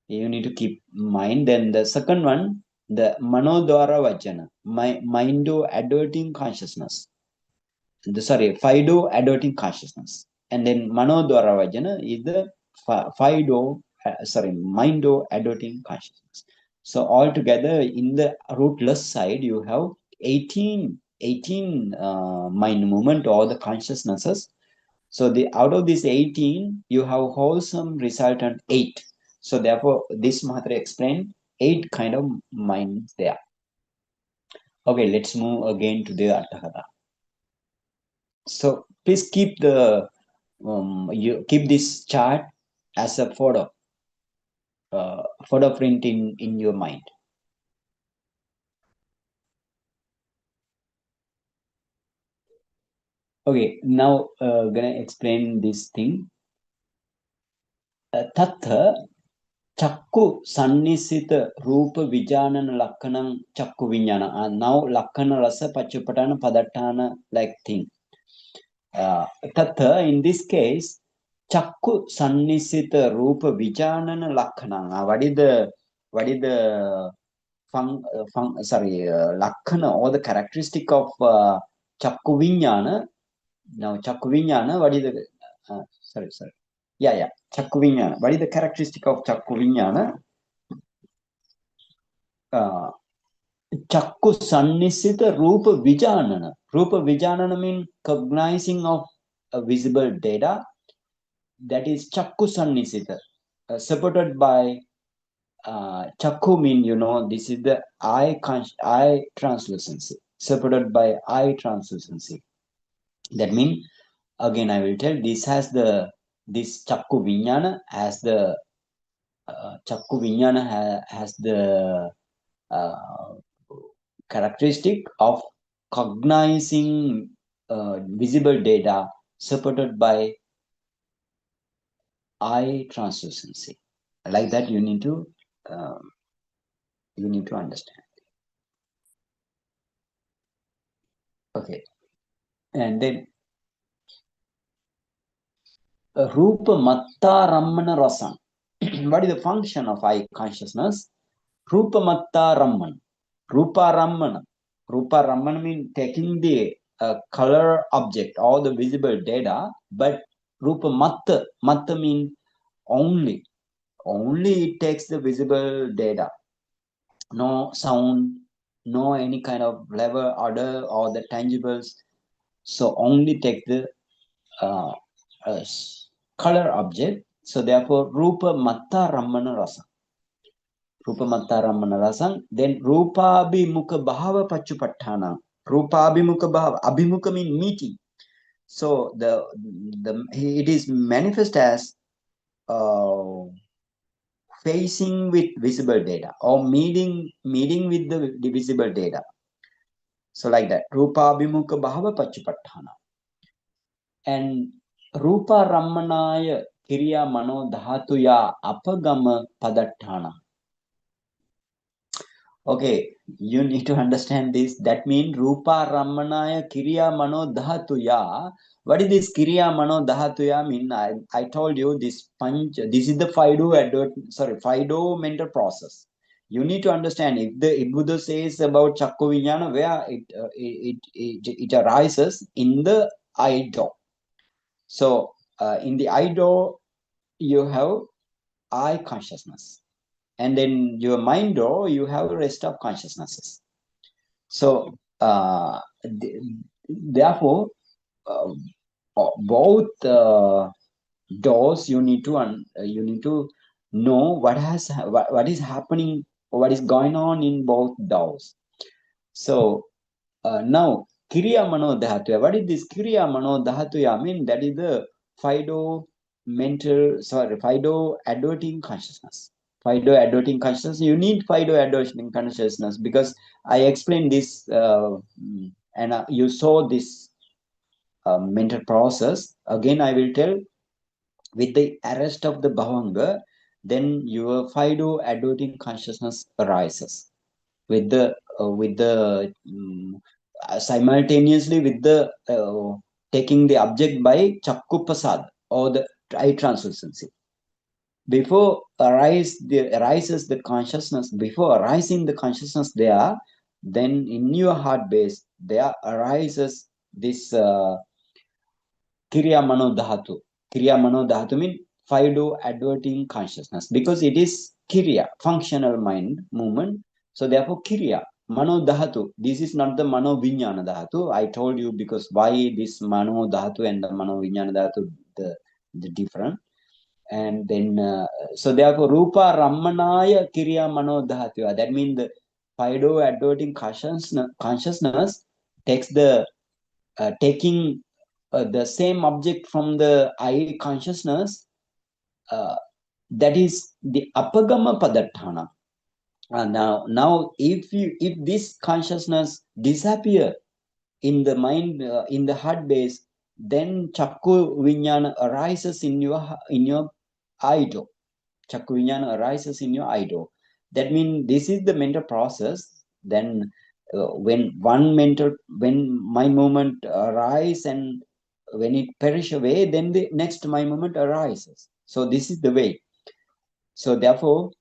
you need to keep mind. Then the second one, the manodwara vajjana, mindo adverting consciousness. Fido adverting consciousness. And then manodwara vajjana is the mindo adverting consciousness. So altogether in the rootless side you have 18 mind movement or the consciousnesses. So out of this 18 you have wholesome resultant 8. So therefore this Mahatra explained 8 kind of minds there. Okay, let's move again to the Arthakatha. So please keep you keep this chart as a photo print in your mind. Okay, now gonna explain this thing. Tatha chakku sannissita rupa vijanana lakkanam chakku viññāṇa. Now lakkana rasa pachupatana padattana like thing. Tatha in this case chakku sannissita rupa vijanana lakkanam. What is the lakkana or the characteristic of chakku viññāṇa? Now chakku viññāṇa, what is the chakku viññāṇa. What is the characteristic of chakku viññāṇa? Chakku sannissita rupa vijanana. Rupa vijanana means cognizing of a visible data. That is chakku sannissita, supported by chakku mean, this is the eye translucency, supported by eye translucency. That means, again I will tell, this chakku viññāṇa has the characteristic of cognizing visible data supported by eye translucency. Like that you need to understand. Okay, and then rupa matta rammana rasam. What is the function of eye consciousness? Rupa matta ramman. Rupa rammana means taking the color object or the visible data, but rupa matta means only it takes the visible data, no sound, no any kind of level order or the tangibles. So only take the color object. So therefore rupa matta rammana rasa. Rupa matta rammana rasam. Then rupa abhimukha bhava pachupattana. Rupa abhimukha bhava. Abhimukha means meeting. So it is manifest as facing with visible data or meeting with the visible data. So like that, rupa abhimukha bhava pachupattana. And rupa rammanaya kiriya mano dhatuya apagama padattana. Okay, you need to understand this. That means Rupa Ramanaya Kiriya Mano Dhatuya. What is this Kiriya Mano Dhatuya mean? I told you this this is the Fido mental process. You need to understand if Buddha says about Chakku Vijnana, where it arises in the Ido. So in the Ido, you have I consciousness. And then your mind you have the rest of consciousnesses. So therefore, both doors you need to know what is happening, what is going on in both doors. So now Kriya Mano Dhatuya. What is this Kriya Mano Dhatuya? I mean that is the Fido adverting consciousness. Fido adverting consciousness. You need Fido adverting consciousness because I explained this and you saw this mental process. Again, I will tell with the arrest of the Bhavanga, then your Fido adverting consciousness arises with the simultaneously with the taking the object by Chakku Pasad or the eye translucency. Before arises the consciousness, before arising the consciousness there, then in your heart base there arises this Kriya Mano Dhatu. Kriya Mano Dhatu means Fido adverting consciousness because it is Kriya, functional mind movement. So therefore Kriya, Mano Dhatu. This is not the Mano Viññāṇa Dhatu. I told you because why this Mano Dhatu and the Mano Viññāṇa Dhatu, the different. And then, so therefore Rupa Ramanaya Kriya Mano Dhatu. That means the Fido adverting consciousness takes the taking the same object from the eye consciousness, that is the apagama padatthana. Now if this consciousness disappear in the mind, in the heart base, then Chakku Viññāṇa arises in your ido. Chakku Viññāṇa arises in your ido. That means this is the mental process. Then when my moment arise and when it perish away, then the next my moment arises. So this is the way. So therefore,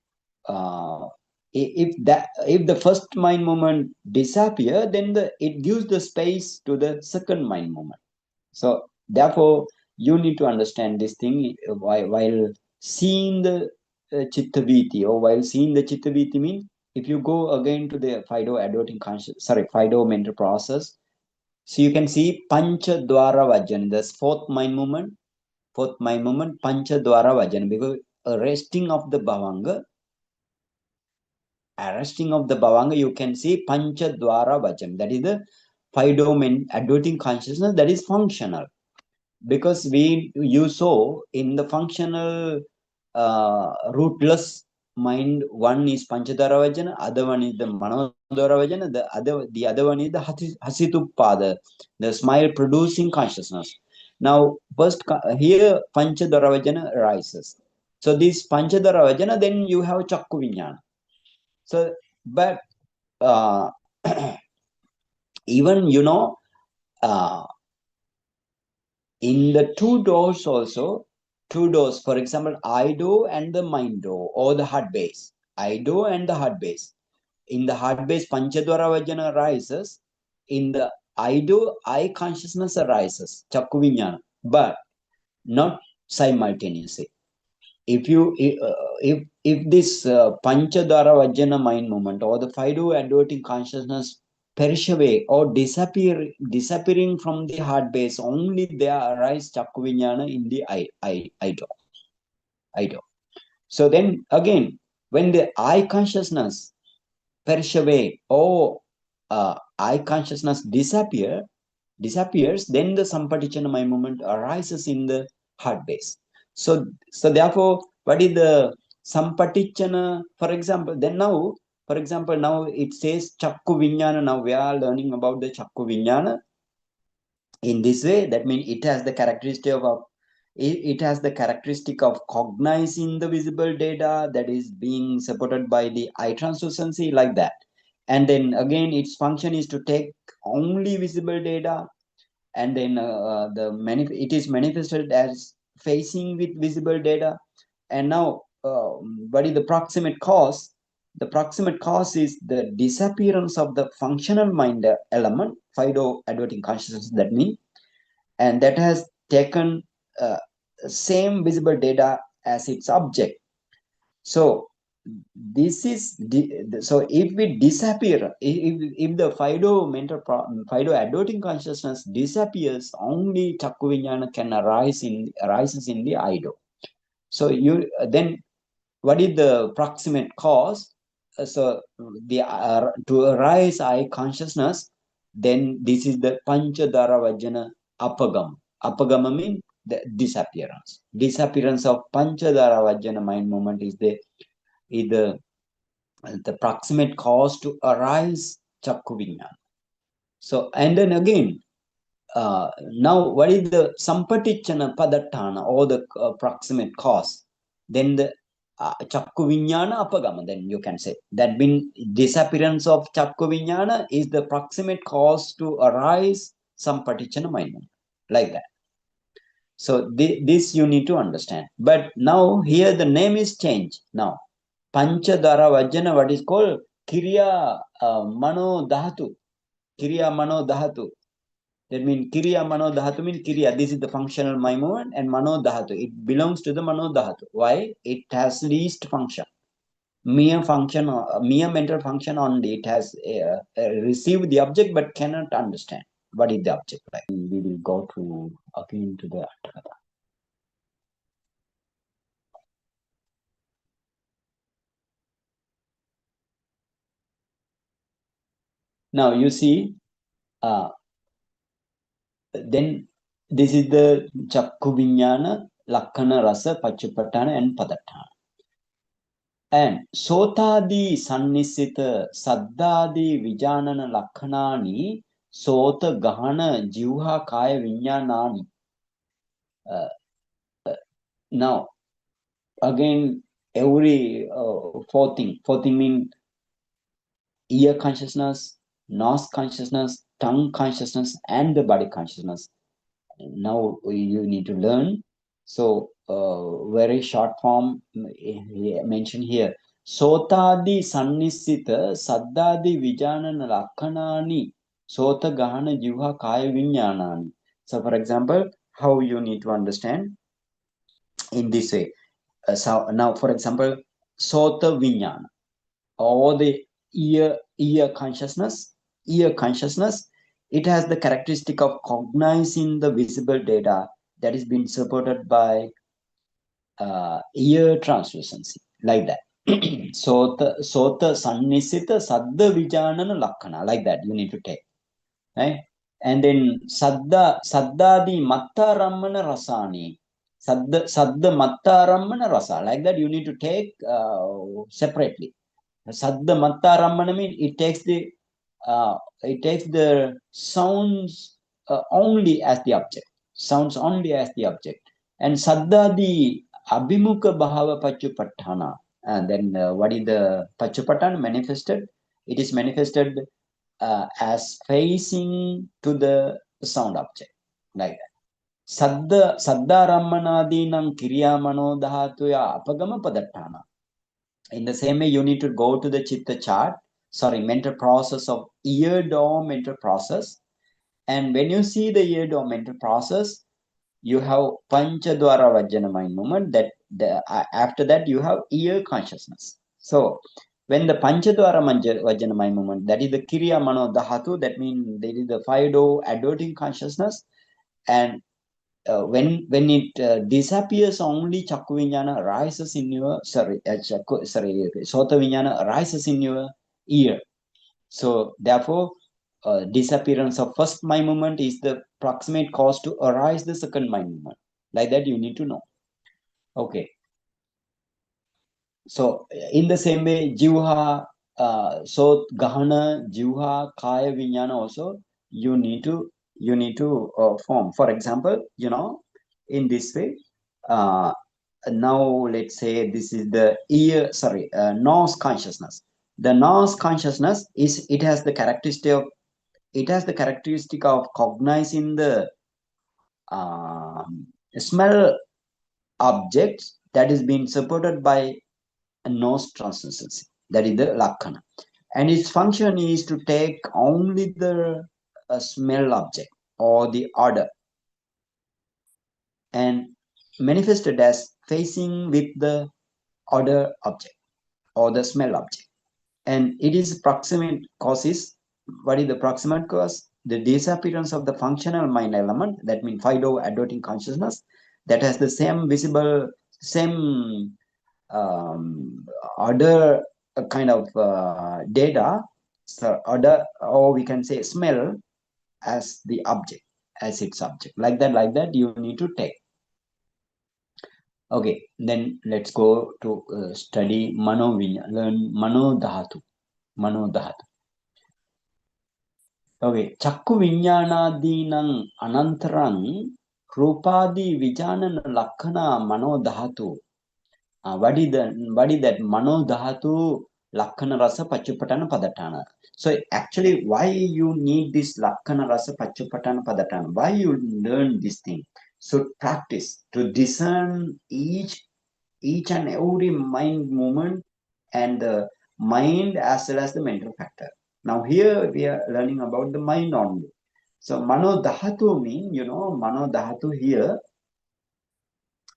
if the first mind moment disappear, then it gives the space to the second mind moment. So therefore, you need to understand this thing while seeing the Chittaviti, or while seeing the Chittaviti means if you go again to the Fido mental process, so you can see Pancha Dwara Vajan, the fourth mind movement, Pancha Dwara Vajan, because arresting of the Bhavanga, you can see Pancha Dwara Vajan, that is the Fido adverting consciousness that is functional. Because you saw in the functional rootless mind, one is Panchadhara Vajana, other one is the Manodhara Vajana, the other one is the Hasitupada, the smile producing consciousness. Now first here Panchadhara Vajana arises. So this Panchadhara Vajana, then you have Chakku Viññāṇa. So but even in the two doors also, for example, Ido and the mind door, or the heart base. Ido and the heart base. In the heart base, Panchadwara Vajana arises. In the Ido, I consciousness arises, Chakku Viññāṇa, but not simultaneously. If this Panchadwara Vajana mind movement or the Fido adverting consciousness perish away or disappearing from the heart base, only there arise Chakku Viññāṇa in the Ido. So then again, when the I consciousness perish away or I consciousness disappears, then the Sampatichana mind movement arises in the heart base. So therefore, what is the Sampatichana? For example, now it says Chakku Viññāṇa. Now we are learning about the Chakku Viññāṇa in this way. That means it has the characteristic of cognizing the visible data that is being supported by the eye translucency, like that. And then again, its function is to take only visible data, and then it is manifested as facing with visible data. And now, what is the proximate cause? The proximate cause is the disappearance of the functional mind element, Fido adverting consciousness, that means, and that has taken same visible data as its object. So this is so if we disappear, if the Fido adverting consciousness disappears, only Chakku Viññāṇa can arises in the Ido. So you then, what is the proximate cause? So the to arise I consciousness, then this is the Panchadara Vajjana Apagama. Apagama means the disappearance of Panchadara Vajjana mind movement is the proximate cause to arise Chakku Viññāṇa. So, and then again, now what is the Sampatichana Padattana, or the proximate cause? Then the Chakku Viññāṇa Apagama, then you can say. That means disappearance of Chakku Viññāṇa is the proximate cause to arise Sampatichana mind, like that. So this you need to understand. But now here the name is changed. Now, Panchadara Vajjana, what is called Kriya Mano Dhatu. Kriya Mano Dhatu. That means Kriya Mano Dhatu means Kriya. This is the functional mind movement, and Mano Dhatu. It belongs to the Mano Dhatu. Why? It has least function. Mere mental function only. It has received the object but cannot understand what is the object like. We will go to again to the Atthakatha. Now you see, then this is the Chakku Viññāṇa, Lakkhana, Rasa, Paccupatthana, and Padattana. And Sotadi Sannissita Saddadi Vijanana Lakkhanani Sota Gahana Jivha Kaya Viññāṇāni. Now, again, every fourth thing means ear consciousness, nose consciousness, tongue consciousness, and the body consciousness. Now you need to learn. So very short form mentioned here. Sotadi Sannissita Saddadi Vijanana Lakkhanani Sota Gahana Jivha Kaya Viññāṇāni. So for example, how you need to understand in this way. So now, for example, Sota Viññāṇa, or the ear consciousness, it has the characteristic of cognizing the visible data that is being supported by ear translucency, like that. Sota Sannissita Saddha Vijanana Lakkhana, like that you need to take, right? And then Saddadi Matta Rammana Rasani, Saddha Matta Rammana Rasa, like that you need to take separately. Saddha Matta Rammana means it takes the sounds only as the object. And Saddadi Abhimukha Bhava Paccupatthana. And then what is the Paccupatthana manifested? It is manifested as facing to the sound object, like that. Saddha Rammanadinam Kriya Mano Dhatuya Apagama Padattana. In the same way, you need to go to the Chitta chart, mental process of ear-door mental process. And when you see the ear-door mental process, you have Panchadwara Vajjana mind movement. After that, you have ear consciousness. So, when the Panchadwara Vajjana mind movement, that is the Kriya Mano Dhatu, that means there is the Fido adverting consciousness. And when it disappears, only Chakku Viññāṇa arises in your Sota Viññāṇa arises in your ear. So therefore, disappearance of first mind movement is the proximate cause to arise the second mind movement. Like that, you need to know. Okay. So in the same way, Jivha, so Gahana, Jivha, Kaya Viññāṇa also you need to form. For example, in this way, now let's say this is the nose consciousness. The nos consciousness it has the characteristic of cognizing the smell objects that is being supported by a nos transcendency. That is the lakkana. And its function is to take only the smell object or the odor and manifested as facing with the odor object or the smell object. And it is proximate causes. What is the proximate cause? The disappearance of the functional mind element, that means Fido adverting consciousness, that has the same visible, same other kind of data, so other, or we can say smell as the object, as its object. Like that, you need to take. Okay, then let's go to study learn Mano Dhatu. Mano Dhatu. Okay, Chakku Viññāṇādīnaṁ anantaraṁ Rupadi Vijanana Lakkana Mano Dhatu. What is that Mano Dhatu Lakkana Rasa Pachupatana Padatana? So actually, why you need this Lakkana Rasa Pachupatana Padatana? Why you learn this thing? So practice to discern each and every mind movement and the mind as well as the mental factor. Now here we are learning about the mind only. So Mano Dhatu mean, Mano Dhatu here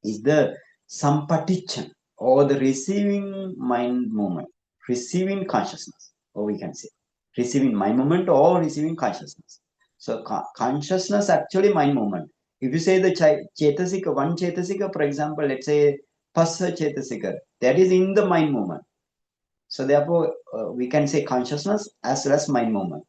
is the sampatichan or the receiving mind movement, receiving consciousness, or we can say receiving mind movement or receiving consciousness. So consciousness actually mind movement. If you say the chetasika, one chetasika, for example, let's say passa chetasika, that is in the mind movement. So therefore, we can say consciousness as well as mind movement.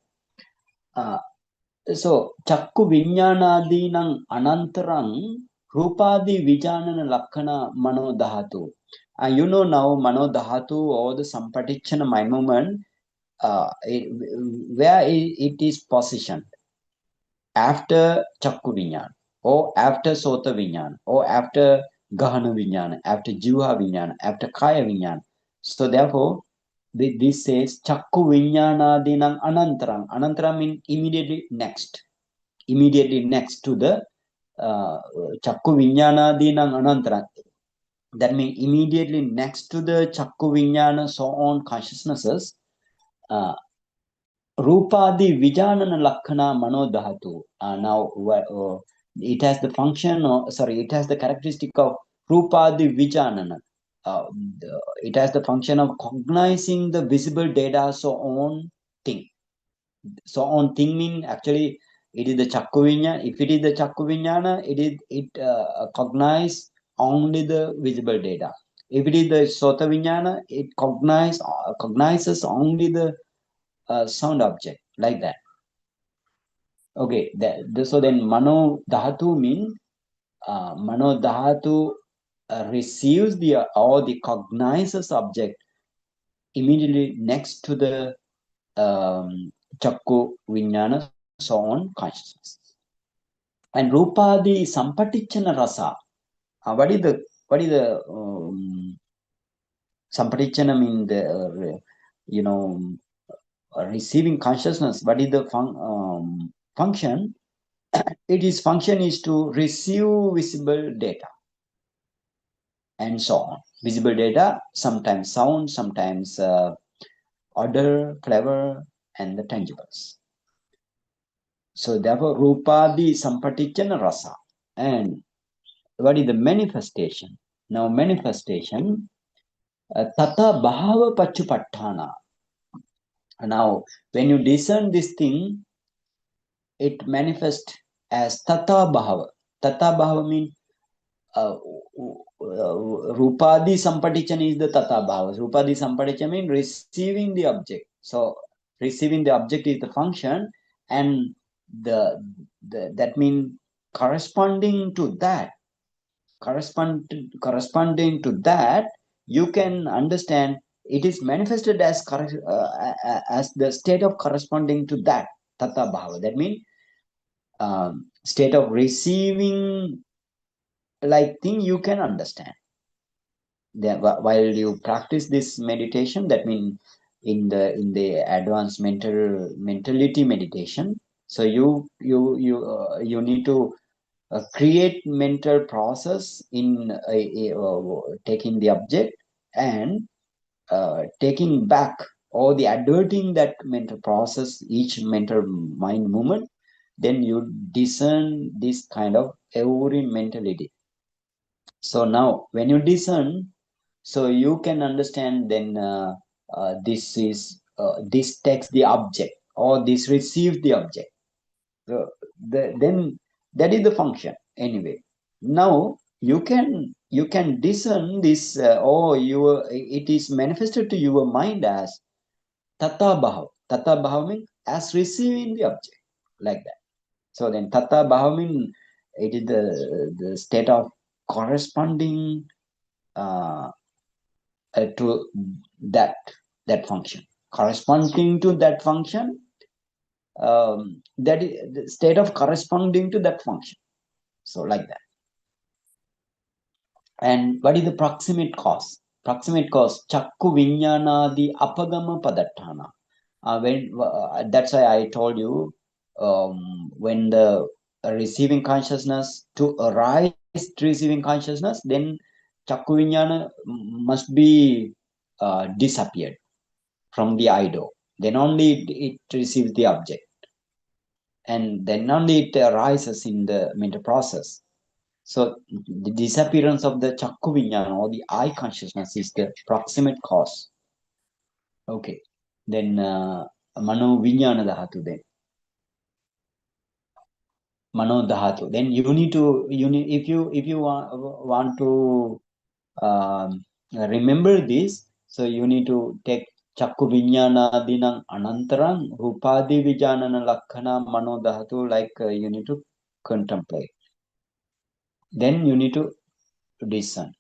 So Chakku Viññāṇādīnaṁ anantaraṁ Rupadi Vijanana Lakkana Mano Dhatu. You know now Mano Dhatu or the Sampatichana mind movement, where it is positioned after Chakku Viññāṇa or after Sota Viññāṇa or after Gahana Viññāṇa, after Jiva Viññāṇa, after Kaya Viññāṇa. So therefore, this says Chakku Viññāṇādīnaṁ anantaram. Anantaram means immediately next. Immediately next to the Chakku Viññāṇādīnaṁ anantara. That means immediately next to the Chakku Viññāna so on consciousnesses, Rupadi Vijanana Lakkana Mano Dhatu. Now it has the function, it has the characteristic of Rupadi Vijanana. It has the function of cognizing the visible data so on thing. So on thing mean actually it is the Chakku Viññāna. If it is the Chakku Viññāna, it cognize only the visible data. If it is the Sota Viññāna, it cognizes only the sound object, like that. Okay, so then Mano Dhatu means Mano Dhatu receives or the cognizes object immediately next to the Chakku Viññāna, so on consciousness. And Rupadi Sampatichana Rasa. What is the Sampatichana mean the receiving consciousness? What is the function? Its function is to receive visible data and so on. Visible data, sometimes sound, sometimes odor, flavor, and the tangibles. So therefore, Rupadi Sampatichana Rasa. And what is the manifestation? Now manifestation, Tata Bhava Pachupattana. Now when you discern this thing, it manifests as Tata Bhava. Tata Bhava means Rupadi Sampatichana is the Tata Bhava. Rupadi Sampatichana means receiving the object. So receiving the object is the function, and that means corresponding to that, you can understand it is manifested as the state of corresponding to that Tata Bhava. That means state of receiving like thing you can understand. While you practice this meditation, that means in the advanced mentality meditation. So you need to create mental process in taking the object and taking back or the adverting that mental process, each mental mind movement. Then you discern this kind of every mentality. So now when you discern, so you can understand then this takes the object or this receives the object. So then that is the function anyway. Now you can discern this or your it is manifested to your mind as tata bhav. Tata bhav means as receiving the object, like that. So then tata bhav means it is the state of corresponding uh, to that function, corresponding to that function, that is the state of corresponding to that function. So like that. And what is the proximate cause? Proximate cause, chakku viññāṇādi apagama padaṭṭhāna. That's why I told you, when the receiving consciousness to arise receiving consciousness, then chakku viññāṇa must be disappeared from the idol. Then only it receives the object, and then only it arises in the mental process. So the disappearance of the chakku viññāṇa or the eye consciousness is the proximate cause. Okay. Then mano viññāṇa dhatu. Then mano dhatu. Then you need if you want to remember this, so you need to take chakku viññāṇādinam anantaram rupadi vijanana lakkhana mano dhatu, like you need to contemplate. Then you need to discern.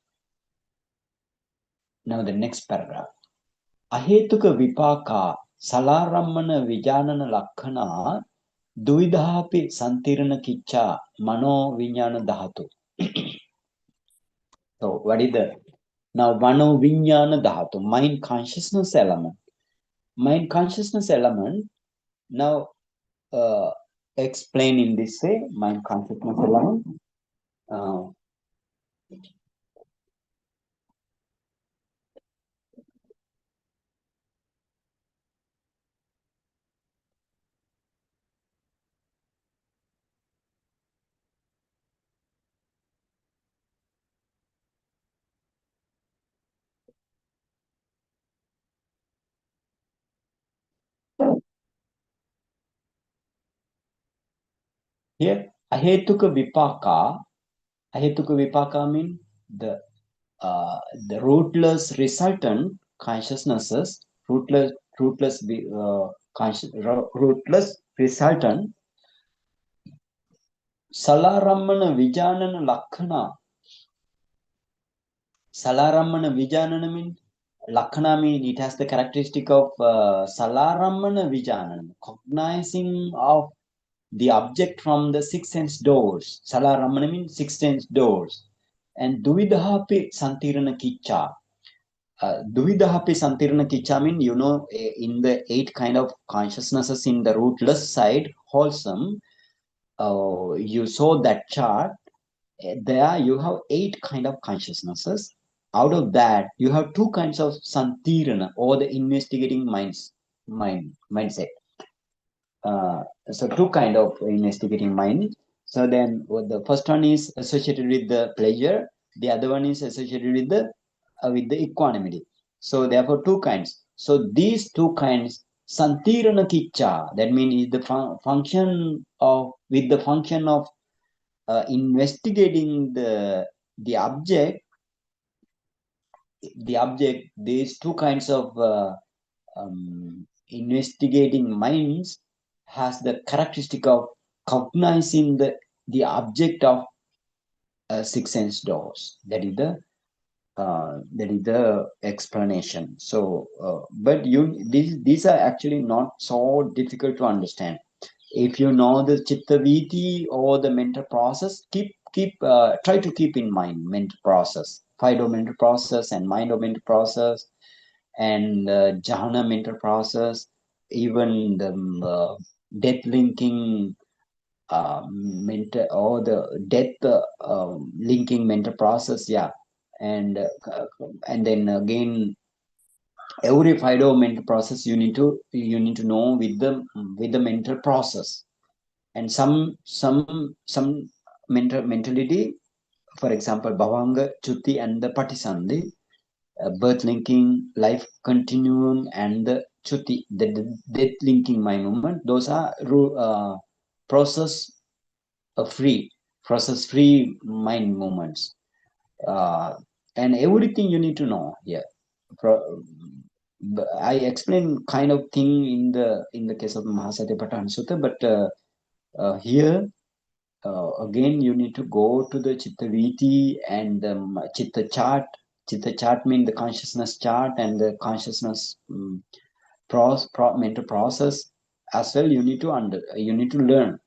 Now the next paragraph. Ahetuka vipaka salarammana vijanana lakkhana duidahapi santirana kiccha mano viññāṇa dhatu. So what is the now mano viññāṇa dhatu, mind consciousness element. Mind consciousness element now explain in this way, mind consciousness element. Here ahetuka vipaka mean the rootless resultant consciousnesses, rootless resultant. Salarammana vijanana lakkhana. Salarammana vijanana mean lakkhana mean it has the characteristic of salarammana vijanana, cognizing of the object from the six sense doors. Salarammana means six sense doors. And duvidahapi santirana kiccha. Duvidahapi santirana kiccha mean, in the 8 kind of consciousnesses in the rootless side, wholesome, you saw that chart. There you have 8 kind of consciousnesses. Out of that, you have 2 kinds of santirana or the investigating mindset. So 2 kind of investigating mind. So then the first one is associated with the pleasure. The other one is associated with the equanimity. So therefore 2 kinds. So these 2 kinds, santirana kiccha, that means is the function of investigating the object. These 2 kinds of investigating minds has the characteristic of cognizing the object of 6 sense doors. That is the explanation. So, but these are actually not so difficult to understand. If you know the chitta viti or the mental process, try to keep in mind mental process, fido mental process and mind mental process. and jhana mental process, even the death linking mental, or the death linking mental process, yeah. And then again, every Fido mental process you need to know with the mental process. And some mentality, for example, Bhavanga, Chuti, and the Patisandhi, birth linking, life continuum, and the Chuti, the death linking my movement. Those are process free mind movements. And everything you need to know here. I explain kind of thing in the case of Mahasatipatthana Sutta, but here again you need to go to the Chitta Viti and the Chitta chart. Chitta chart means the consciousness chart and the consciousness mental process as well. You need to learn.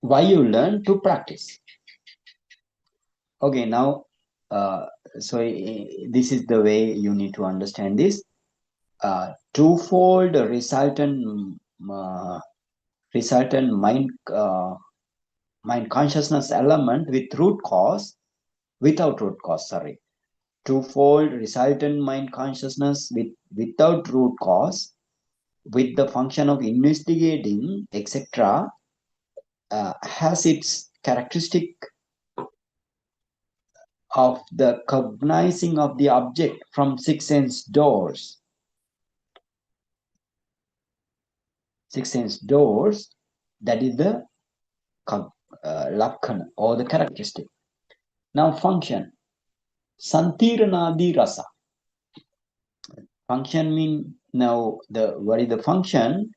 Why you learn? To practice. Okay, now so this is the way you need to understand this. Twofold resultant mind consciousness element without root cause. Sorry, twofold resultant mind consciousness without root cause, with the function of investigating, etc., has its characteristic of the cognizing of the object from six sense doors. Six sense doors, that is the lakhana or the characteristic. Now function, santiranadi rasa. Function mean, now what is the function?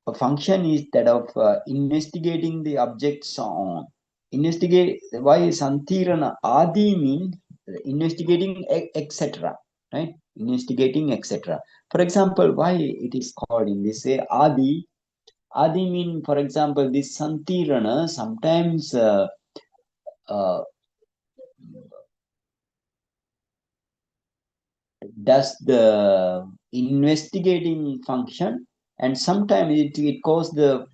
A function is that of investigating the objects on. Investigate, why santirana? Adi means investigating, etc. Right? Investigating, etc. For example, why it is called in this way Adi? Adi mean, for example, this santirana sometimes does the investigating function, and sometimes it causes the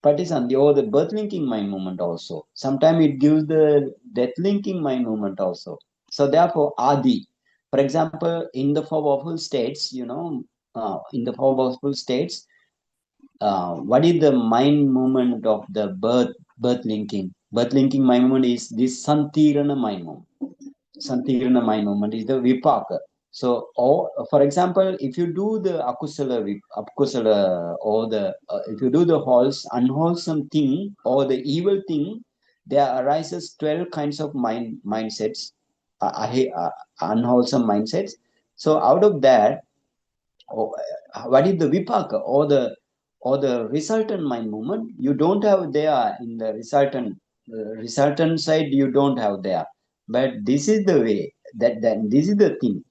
Patisandhi or the birth linking mind movement also. Sometimes it gives the death linking mind movement also. So therefore, Adi. For example, in the four powerful states, in the four powerful states, what is the mind movement of the birth linking? Birth linking mind movement is this Santirana mind movement. Santirana mind movement is the Vipaka. So, or for example, if you do the akusala, or the if you do the unwholesome thing or the evil thing, there arises 12 kinds of mindsets, unwholesome mindsets. So out of that, what is the vipaka, or the resultant mind movement? You don't have there in the resultant side. You don't have there, but this is the way that this is the thing.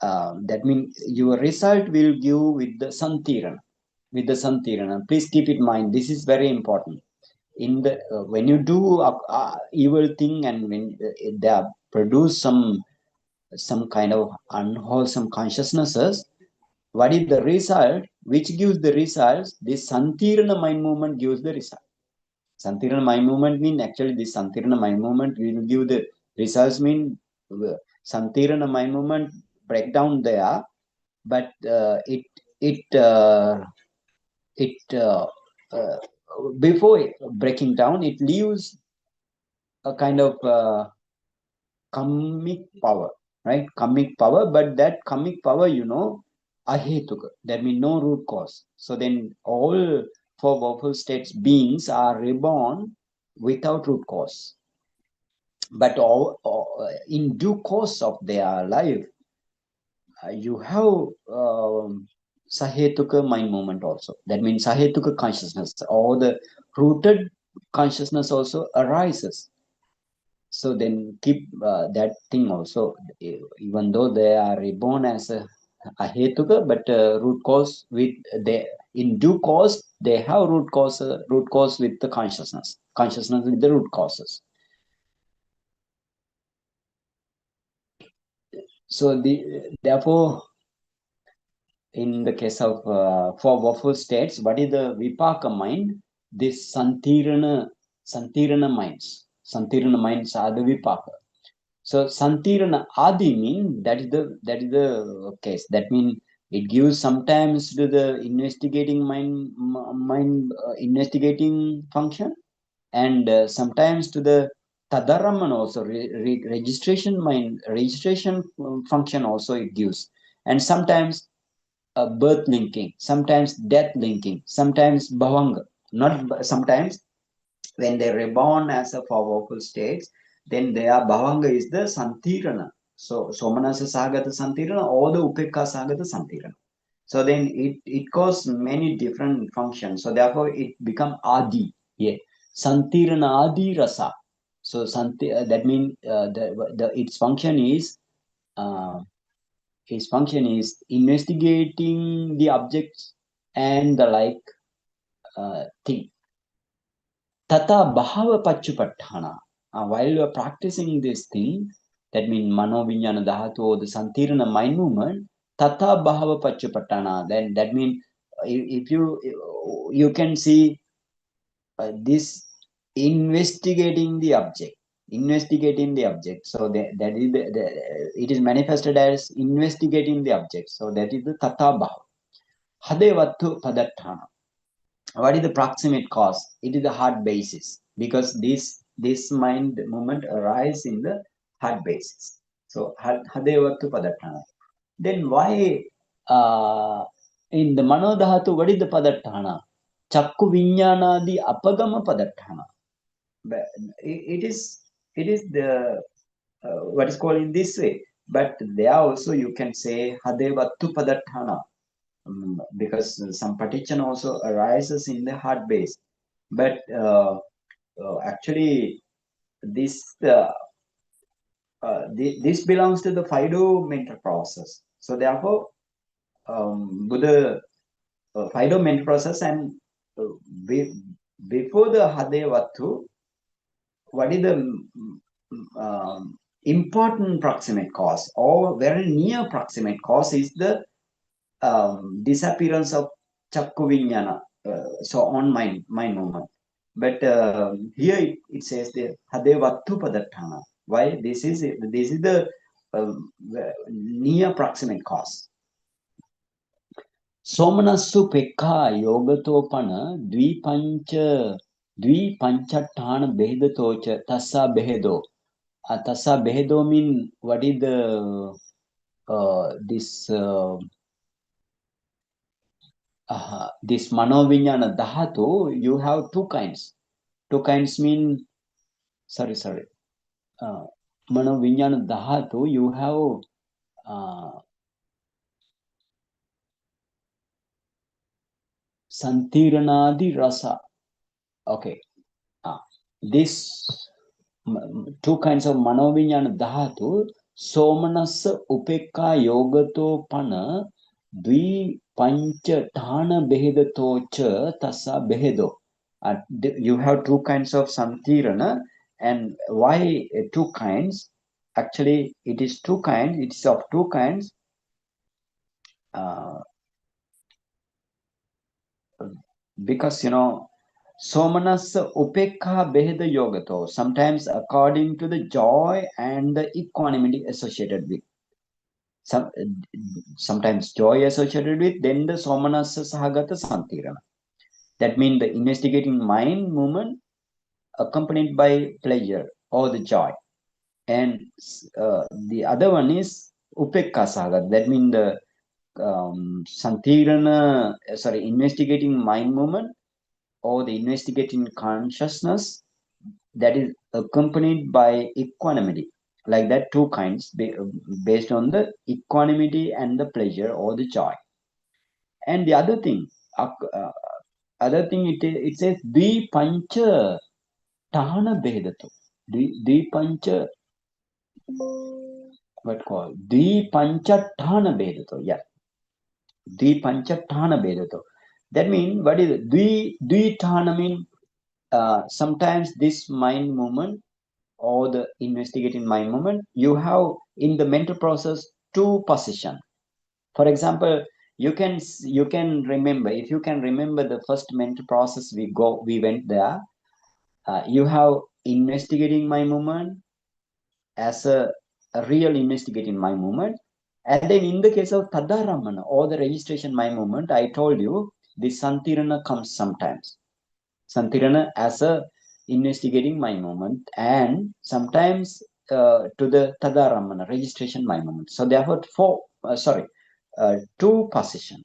That means your result will give with the santirana. With the santirana, please keep in mind. This is very important. In the when you do evil thing, and when they produce some kind of unwholesome consciousnesses, what is the result? Which gives the results? This santirana mind movement gives the result. Santirana mind movement mean, actually this Santirana mind movement will give the results mean Santirana mind movement break down there, but before breaking down, it leaves a kind of karmic power, right? Karmic power, but that karmic power, ahetuka, that means no root cause. So then all four powerful states beings are reborn without root cause. But in due course of their life, you have sahetuka mind movement also. That means sahetuka consciousness, or the rooted consciousness also arises. So then keep that thing also, even though they are reborn as a hetuka, but root cause with in due course they have root cause with the consciousness with the root causes. So therefore, in the case of for waffle states, what is the vipaka mind? This santirana minds. Santirana minds are the vipaka. So santirana adi mean that is the case. That means it gives sometimes to the investigating mind investigating function, and sometimes to the tadaraman also registration function also it gives, and sometimes birth linking, sometimes death linking, sometimes bhavanga. Not sometimes when they reborn as a four vocal states, then their bhavanga is the santirana. So somanasa sagata santirana or the upekka sagata santirana. So then it causes many different functions. So therefore it become adi. Yeah. Santirana adi rasa. So that means uh, its function is investigating the objects and the like thing. Tata Bhava Pachupattana. While you are practicing this thing, that means Mano Viññāṇa Dhatu or the Santirana mind movement, Tata Bhava Pachupattana. Then that means if you can see this investigating the object. Investigating the object. So that is it is manifested as investigating the object. So that is the Tata Bhava. Hadevattu Padattana. What is the proximate cause? It is the heart basis, because this mind movement arises in the heart basis. So hadevattu padattana. Then why in the manodhatu, what is the padattana? Chakku viññāṇādi apagama padattana. But it is the what is called in this way. But there also you can say hadevattu padattana. Because some partition also arises in the heart base, but actually this this belongs to the Fido mental process. So therefore, Buddha Fido mental process, and be, before the Hadevattu, what is the important proximate cause or very near proximate cause is the disappearance of Chakku Viññāṇa, so on mind movement. But here it says the Hadevattu Padattana. Why? This is the near proximate cause. Somanassu Pekha Yogatopana Dvipanchatthana Behedatocha Tassa Behedo. Tassa Behedo mean what is the this this Manoviññāṇa Dhatu, you have two kinds. Two kinds mean, sorry. Manoviññāṇa Dhatu, you have Santiranadi Rasa. Okay. This two kinds of Manoviññāṇa Dhatu, Somanasa Upekka Yogato Pana Dvi Pancha Thana Behedato Cha Tassa Behedo. You have two kinds of Santirana. And why two kinds? Actually, it is two kinds. It's of two kinds. Because Somanasa Upekha Beheda Yogato, sometimes according to the joy and the equanimity associated with. Sometimes joy associated with, then the Somanasa Sahagata Santirana. That means the investigating mind movement accompanied by pleasure or the joy. And the other one is Upekka Sahagat. That means the Santirana, investigating mind movement or the investigating consciousness that is accompanied by equanimity. Like that, two kinds based on the equanimity and the pleasure or the joy. And the other thing it says Dvi Pancha Tahana Behedato. Dvi Pancha, what called? Dvi Pancha Tahana Behedato. Yeah. Dvi Pancha Tahana Behedato. That means, what is it? Dvi Tahana mean sometimes this mind movement or the investigating mind movement, you have in the mental process two position. For example, you can remember, if you can remember the first mental process we went there, you have investigating my movement as a real investigating my movement. And then in the case of Tadaramana or the registration my movement, I told you the Santirana comes sometimes. Santirana as a investigating my movement, and sometimes to the Tadaramana registration my movement. So therefore two position.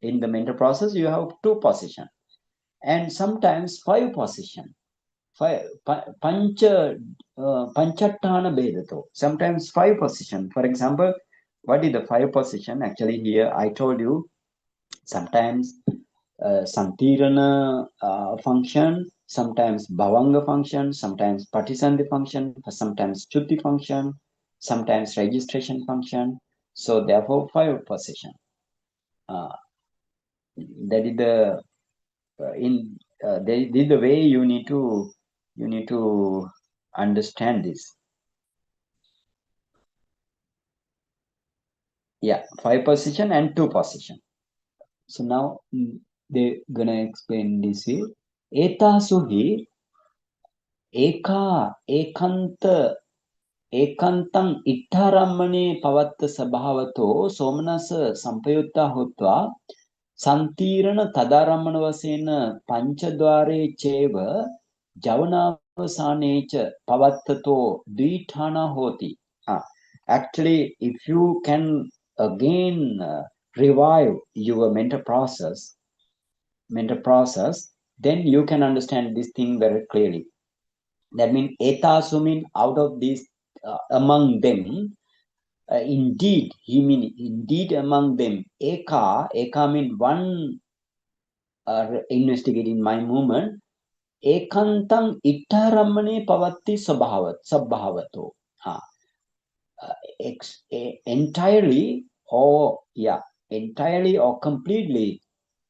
In the mental process, you have two position, and sometimes five position. Panchattana Bedato. Sometimes five position. For example, what is the five position? Actually, here I told you sometimes Santirana function, sometimes Bhavanga function, sometimes Patisandhi function, sometimes Chutti function, sometimes registration function. So therefore, five position. That is the this is the way you need to understand this. Yeah, five position and two position. So now they're gonna explain this way. Etasuhi eka ekanta ekantam ittarammane pavatta sabhavato somanasa sampayutta hotva santirana tadaramana vasena panchadware cheva javanasanecha pavattato dvithana hoti. Actually, if you can again revive your mental process, then you can understand this thing very clearly. That means etasu mean out of these among them. Indeed, he mean indeed among them. Eka mean one investigating my movement. Ekantam ittaramane pavatti sabhavato. Entirely or completely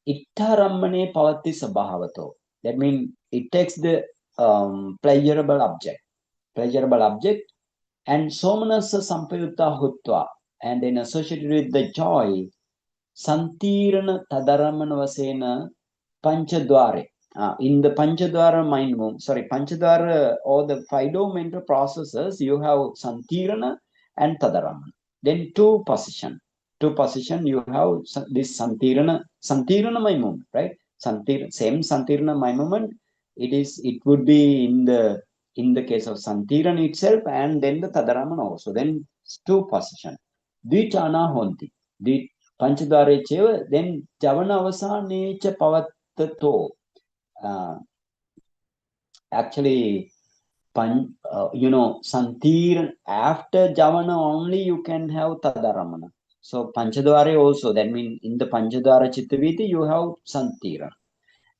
ittarammane pavatti sabhavato. That means it takes the pleasurable object and somanasa sampayutta hutva, and then associated with the joy santirana tadaramana vasena panchadware. In the panchadwara mind move, panchadwara or the five mental processes, you have santirana and tadaramana. Then two position you have this santirana my movement, right? Same santirana my movement. It would be in the case of santirana itself, and then the tadaramana also. Then two position. Dvitana honti. Panchadware cheva, then javana avasane cha pavattato. Actually, Santir, after Javana only you can have Tadaramana. So Panchadwara also, that means in the Panchadwara Chittaviti you have Santira.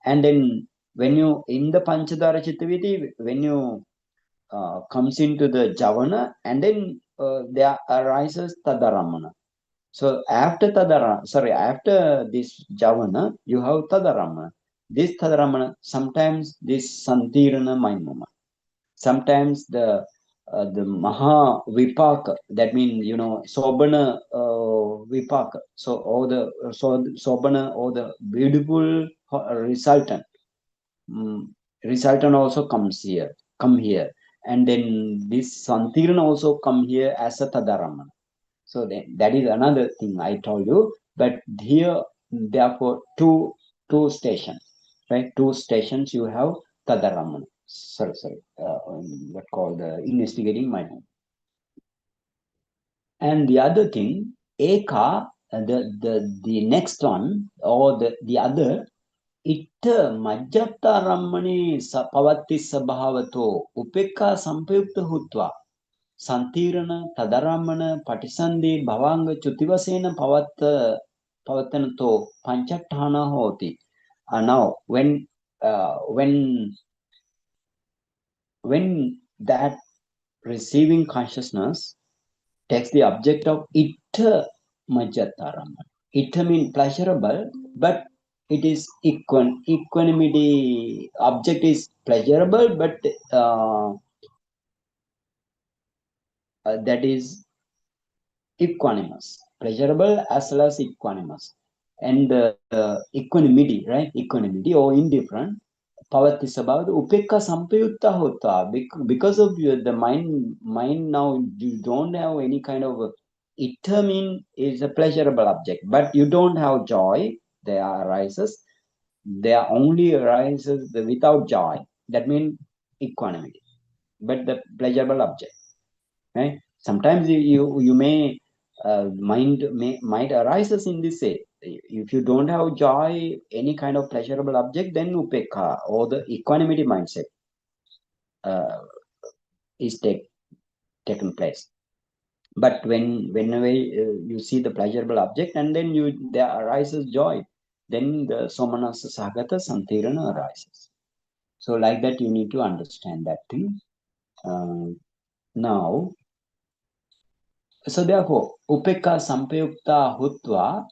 And then when you, in the Panchadwara Chittaviti, when you comes into the Javana, and then there arises Tadaramana. So after this Javana, you have Tadaramana. This Tadaramana, sometimes this Santirana Maimama. Sometimes the Maha Vipaka, that means Sobana Vipaka. So all the Sobana or the beautiful resultant. Resultant also come here. And then this Santirana also come here as a Tadaramana. So that is another thing I told you. But here, therefore, two stations, right? Two stations you have Tadaramana. What called the investigating mind. And the other thing, Eka, the next one or the other, itta majjata rammani pavatti sabhavato upekka sampayukta hutva. Santirana, Tadaramana, Patisandhi, Bhavanga, Chutivasena, Pavattanato, Panchattana hoti. Now, when that receiving consciousness takes the object of itta majjataramana. Itta means pleasurable, but it is equanimity. Object is pleasurable, but that is equanimous, pleasurable as well as equanimous. And equanimity, right? Equanimity or indifferent. Pavatis about upekka sampayutta hota. Because of the mind now, you don't have any kind of determine is a pleasurable object, but you don't have joy. There arises. There only arises without joy. That means equanimity, but the pleasurable object. Right? Sometimes you may might arises in this way. If you don't have joy, any kind of pleasurable object, then upekha or the equanimity mindset uh, is taken place. But whenever you see the pleasurable object and then there arises joy, then the somanasa sagata santirana arises. So like that you need to understand that thing. Now, so therefore, upekha sampayukta hutva.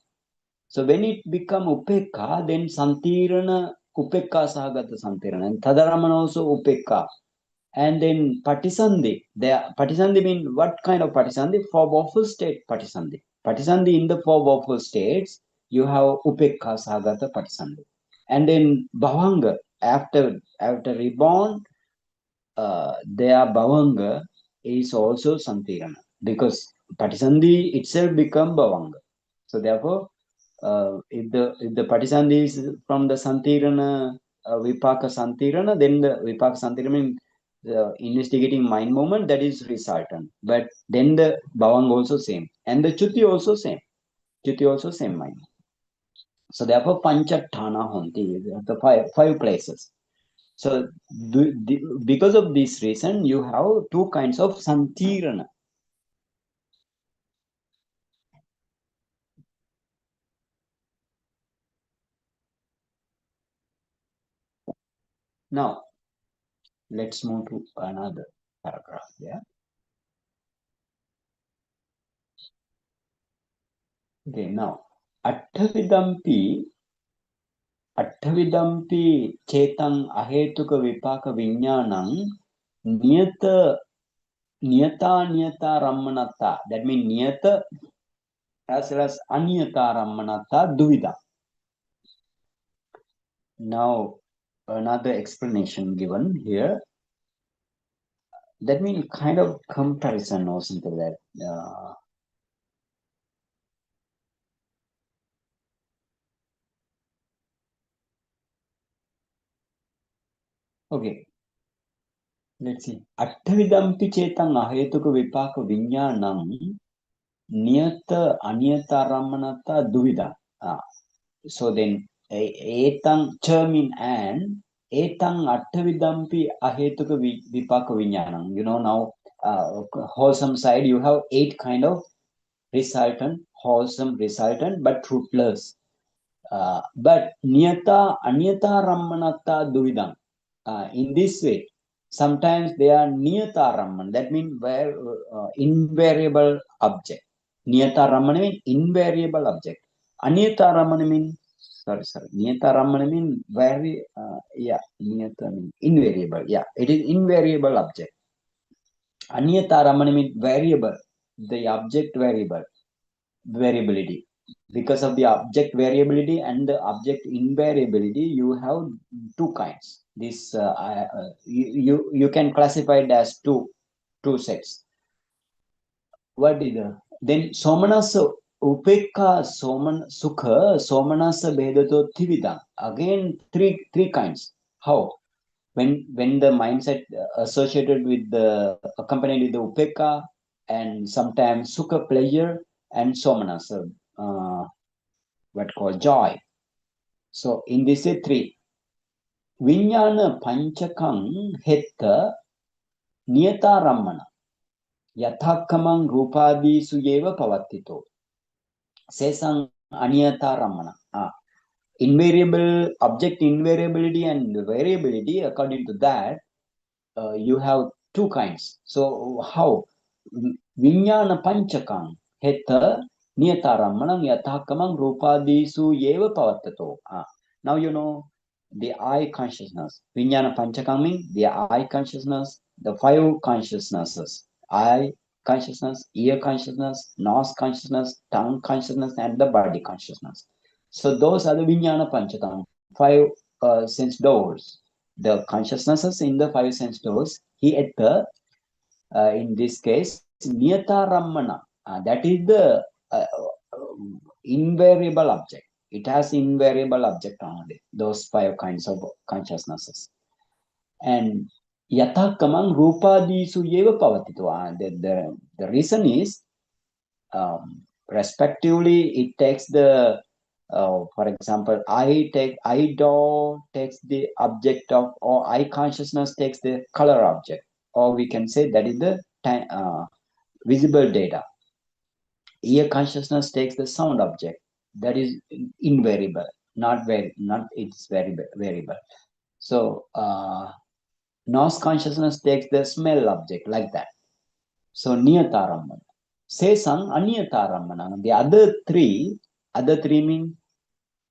So when it become upekha, then santirana upekha sagata santirana. And tadaramana also upekha. And then patisandhi. Patisandhi means what kind of patisandhi? For waffle state patisandhi. Patisandhi in the four waffle states, you have upekha sagata patisandhi. And then bhavanga, after reborn, their bhavanga is also santirana. Because patisandhi itself become bhavanga. So therefore, if the patisandhi is from the santirana, vipaka santirana, then the vipaka santirana means investigating mind movement, that is resultant. But then the bhavang also same, and the chuti also same. Chuti also same mind. So therefore, panchathana honti, the five places. So because of this reason, you have two kinds of santirana. Now, let's move to another paragraph. Yeah. Okay. Now, atthavidampi chetan ahetuka vipaka viññāṇaṃ niyata rammanata. That means niyata as well as aniyata rammanata duvida. Now, another explanation given here. That means kind of comparison or something like that. Okay. Let's see. Atthavidampi chetan ahetuka vipaka viññāṇaṃ niyata aniyata rammanata duvida. So then etang termin and etang atthavidampi ahetuka vipaka viññāṇaṃ. You know now wholesome side you have 8 kind of resultant, wholesome resultant but fruitless. But niyata aniyata rammanata duvidam. In this way, sometimes they are niyata ramman. That means invariable object. Niyata ramman means invariable object. Aniyata ramman means Niyata ramman means niyata means invariable. Yeah, it is invariable object. Aniyata ramman means variable. The object variability. Because of the object variability and the object invariability, you have two kinds. This you can classify it as two sets. What is then somanasa upekha sukha somanasa bhedato tividam. Again three kinds. How? When the mindset associated with the accompanied with the upekha and sometimes sukha pleasure and somanasa what called joy. So in this three, Viññāṇa panchakam hetta niyata rammana yathakkamam rupadisu yeva pavattito sesang aniyata rammana. Invariable object invariability and variability, according to that, you have two kinds. So how? Viññāṇa panchakam hetta niyata rammanam yathakkamam rupadisu yeva pavattato. Now you know the I consciousness. Viññāṇa panchakam means the I consciousness, the five consciousnesses. I, consciousness, ear consciousness, nose consciousness, tongue consciousness, and the body consciousness. So those are the Viññāṇa Panchatam, five sense doors. The consciousnesses in the five sense doors. He at the in this case Niyata Rammana. That is the invariable object. It has invariable object only. Those five kinds of consciousnesses. And Yathakamam Rupadisu Yeva Pavatitu. The reason is respectively it takes the for example, I do takes the object of, or I consciousness takes the color object, or we can say that is the visible data. Ear consciousness takes the sound object, that is invariable, not it's very variable. So nose consciousness takes the smell object, like that. So niyataramana. Sesang aniyataramana. The other three mean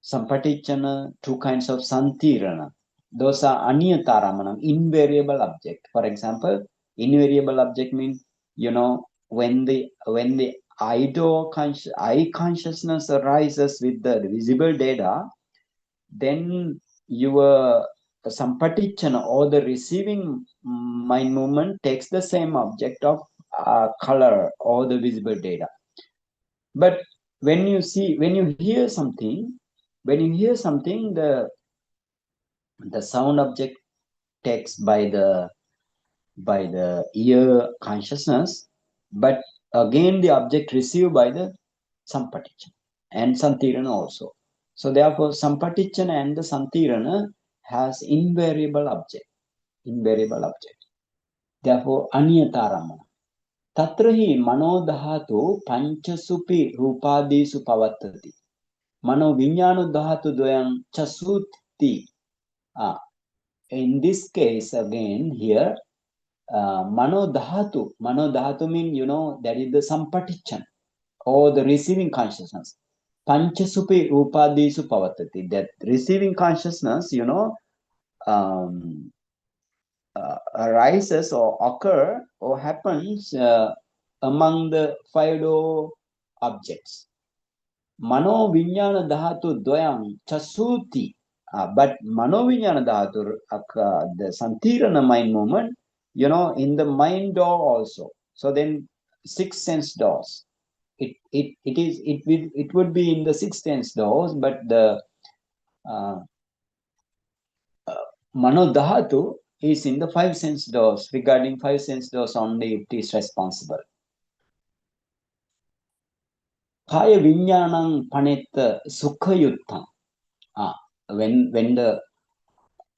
sampatichana, two kinds of santirana. Those are aniyataramanam, invariable object. For example, invariable object means, when the eye consciousness arises with the visible data, then your sampatichana or the receiving mind movement takes the same object of color or the visible data. But when you hear something, the sound object takes by the ear consciousness, but again the object received by the sampatichana and santirana also. So therefore sampatichana and the santirana has invariable object. Therefore aniyataramana. Tatrahi manodhatu panchasupi rupadisu pavattati. Mano viññāṇa dhatu dvayam chasuti. In this case, again, here, mano dhatu means, that is the sampatichana, or the receiving consciousness. Panchasupi rupadisu pavattati. That receiving consciousness, arises or occur or happens among the five objects. Mano viññāṇa dhatu dvayam chasuti. But mano viññāṇa dhatu, the santirana mind movement, in the mind door also. So then 6 sense doors. It would be in the 6 sense doors, but the mano dhatu is in the 5 sense doors. Regarding 5 sense doors only, it is responsible. Kaya viññāṇaṃ panetta sukhayuttam. When the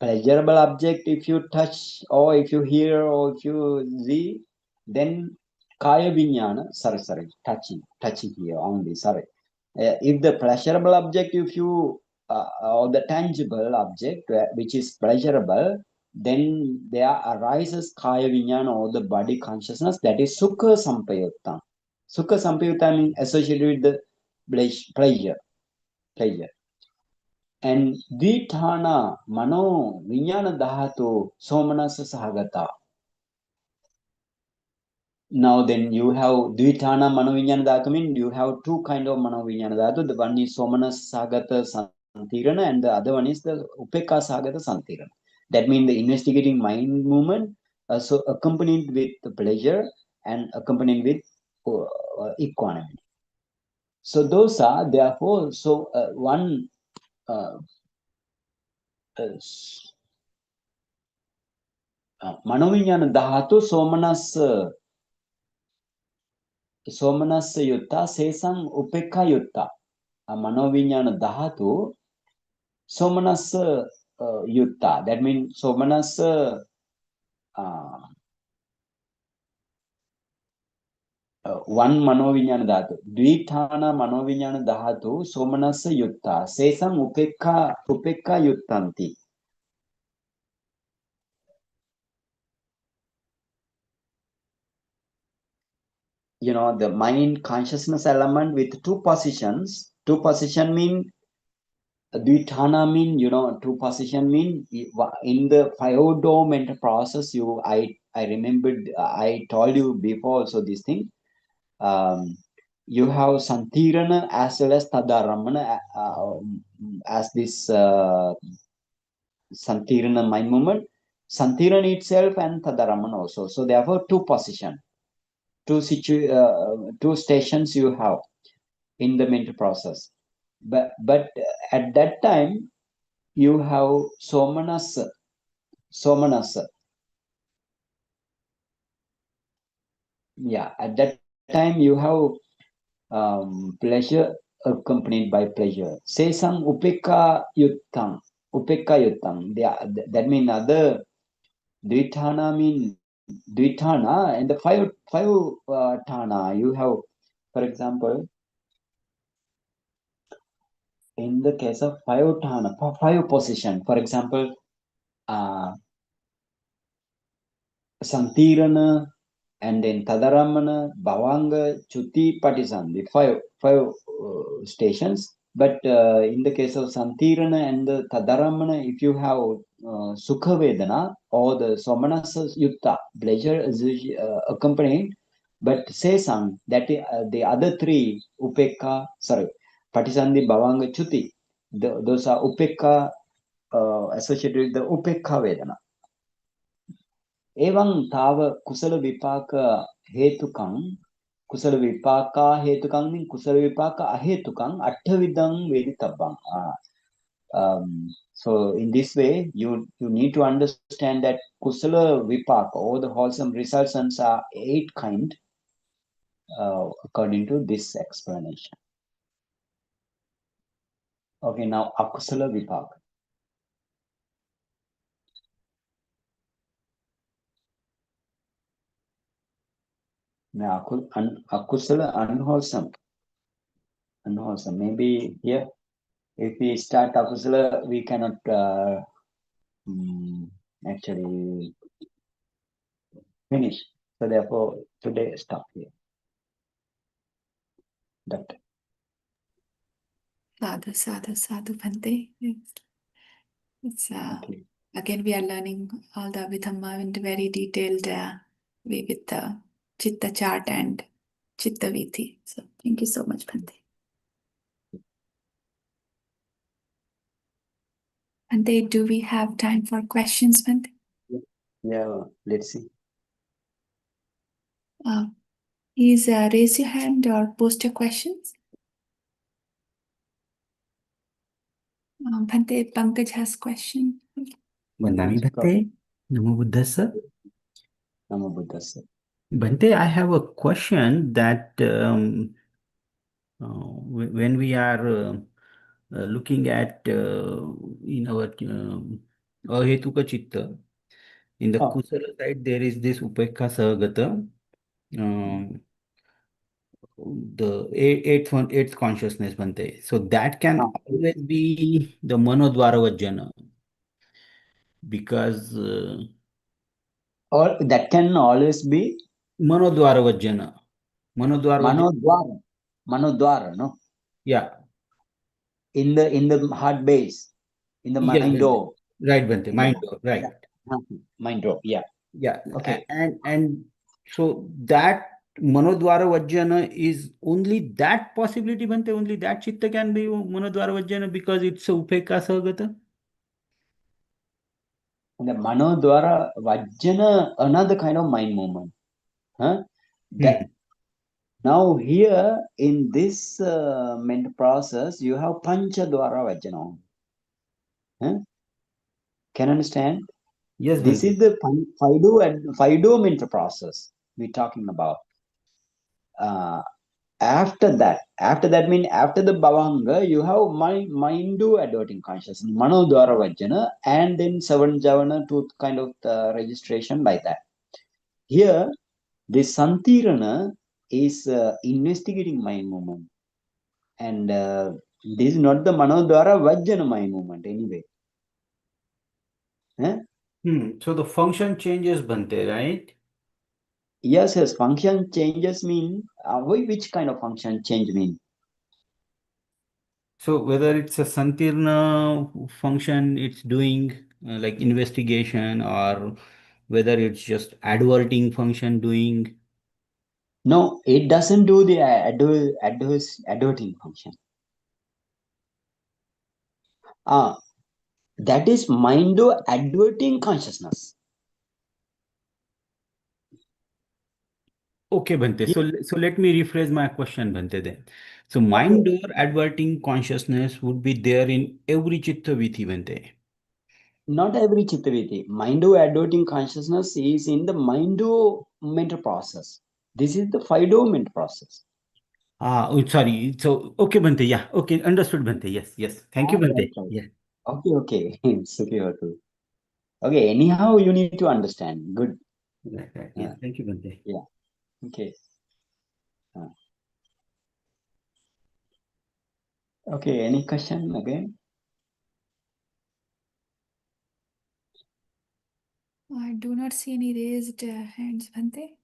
pleasurable object, if you touch or if you hear or if you see, then kaya viññāṇa, touching here only, sorry. If the pleasurable object, if you or the tangible object which is pleasurable, then there arises kaya viññāṇa or the body consciousness, that is sukha sampayuttam. Sukha sampayuttam means associated with the pleasure. And dvithana mano viññāṇa dhatu somanasa sahagata. Now then you have dvithana mano viññāṇa dhatu means you have two kind of mano viññāṇa dhatu. The one is somanasa sahagata santirana and the other one is the upekka sahagata santirana. That means the investigating mind movement so accompanied with the pleasure and accompanied with equanimity. So those are therefore one manoviññāṇa dhatu somanassa yutta sesang upekka yutta. Manoviññāṇa dhatu somanassa yutta. That means somanassa one manoviññāṇa dhatu. Dvithana manoviññāṇa dhatu somanassa yutta sesang upekka yuttanti. The mind consciousness element with two positions. Two position mean dvithana mean, two position mean in the 5 mental process, I remembered, I told you before also this thing. You have Santirana as well as Tadaramana as this Santirana mind movement. Santirana itself and Tadaramana also. So therefore, two position, two stations you have in the mental process. But at that time you have Somanasa. Somanasa. Yeah, at that time you have pleasure accompanied by pleasure. Say some upekka yuttang. Upekka yuttang. That means other dvithana mean dvithana and the five thana you have, for example, in the case of five thana, five position, for example, uh, Santirana, and then Tadaramana, Bhavanga, Chuti, Patisandhi, five stations. But in the case of Santirana and the Tadaramana, if you have Sukha Vedana or the Somanasa Yutta, pleasure is accompanied, but Sesang, that the other three, Patisandhi, Bhavanga, Chuti, those are Upekka associated with the Upekka Vedana. एवं ताव कुशल विपाक हेतुकं कुशल विपाका हेतुकं mean Kusal विपाका अहेतुकं अट्ठविधं वेदितव्यं. So in this way you need to understand that kusala vipaka, all the wholesome results are 8 kind according to this explanation. Okay, now akusala vipaka. Now akusala, unwholesome. Maybe here if we start akusala we cannot actually finish. So therefore, today stop here. Doctor. Sadhu, Bhante. It's Okay. again we are learning all the Vidhamma in very detailed way with the Chitta chart and Chitta Vithi. So thank you so much, Bhante. Bhante, do we have time for questions, Bhante? Yeah, let's see. Please raise your hand or post your questions. Bhante, Pankaj has question. Vandami Bhante, Namo Buddhassa. Namo Buddhassa. Bhante, I have a question that when we are looking at in our Ahetuka Chitta, in the Kusala side, there is this Upekha Sahagata, the eighth consciousness, Bhante. So that can always be the Manodvara Vajjana, because or that can always be Manodvara Vajjana. Manodvara, no? Yeah. In the heart base, in the mind door. Right, Bhante. Mind door, right. Yeah. Mind door, yeah. Yeah. Okay. And so that Manodvara Vajjana is only that possibility, Bhante, only that chitta can be Manodvara Vajjana because it's a Upekha Sahagata? And the Manodvara Vajjana, another kind of mind movement. That now here in this mental process, you have Panchadvara Vajjana. Can you understand? Yes, This Bhante. is the Fido mental process we're talking about. After that means after the Bhavanga, you have Mindu adverting consciousness, Manodvara Vajjana, and then Seven Javana to kind of registration like that. Here, this Santirana is investigating mind movement. And this is not the Manodvara Vajjana mind movement anyway. So the function changes, Bhante, right? Yes, function changes mean, which kind of function change mean? So whether it's a Santirna function, it's doing like investigation, or whether it's just adverting function doing. No, it doesn't do the adverting function. That is mind-o adverting consciousness. Okay, Bhante. So let me rephrase my question, Bhante, then. So Okay. mind or adverting consciousness would be there in every chitta vithi, Bhante. Not every chittaviti. Mind-o adverting consciousness is in the mind-o mental process. This is the five-o mental process. Sorry. So, okay, Bhante. Yeah. Okay. Understood, Bhante. Yes. Thank you, Bhante. Right. Yeah. Okay. It's okay. Okay, anyhow, you need to understand. Good. Right. Yeah. Thank you, Bhante. Yeah. Okay. Okay, any question again? I do not see any raised hands, Bhante.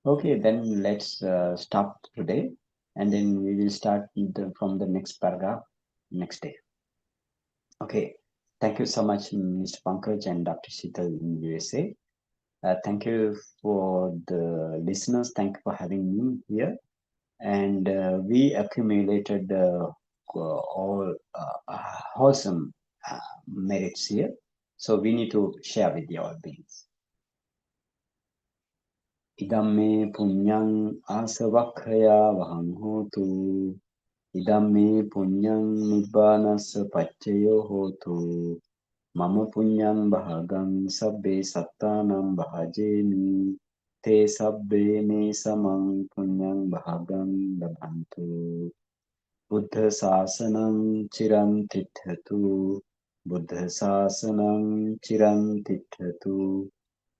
Okay, then let's stop today, and then we will start from the next paragraph next day. Okay, thank you so much, Mr. Pankaj and Dr. Sheetal in USA. Thank you for the listeners. Thank you for having me here. And we accumulated all wholesome merits here. So we need to share with the all beings. Idam me punyang asavakhaya vaham hotu. Idam me punyang nibbanasa pachayo hotu. Mama punyang bahagam sabbe sattanam bahajeni. Te sabbe me samang punyang bahagam labhantu. Buddha sasanam chiram tithatu. Buddha sasanam chiram tithatu.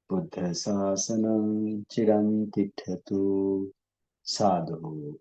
Buddha sasanam chiram tithatu. Sadhu.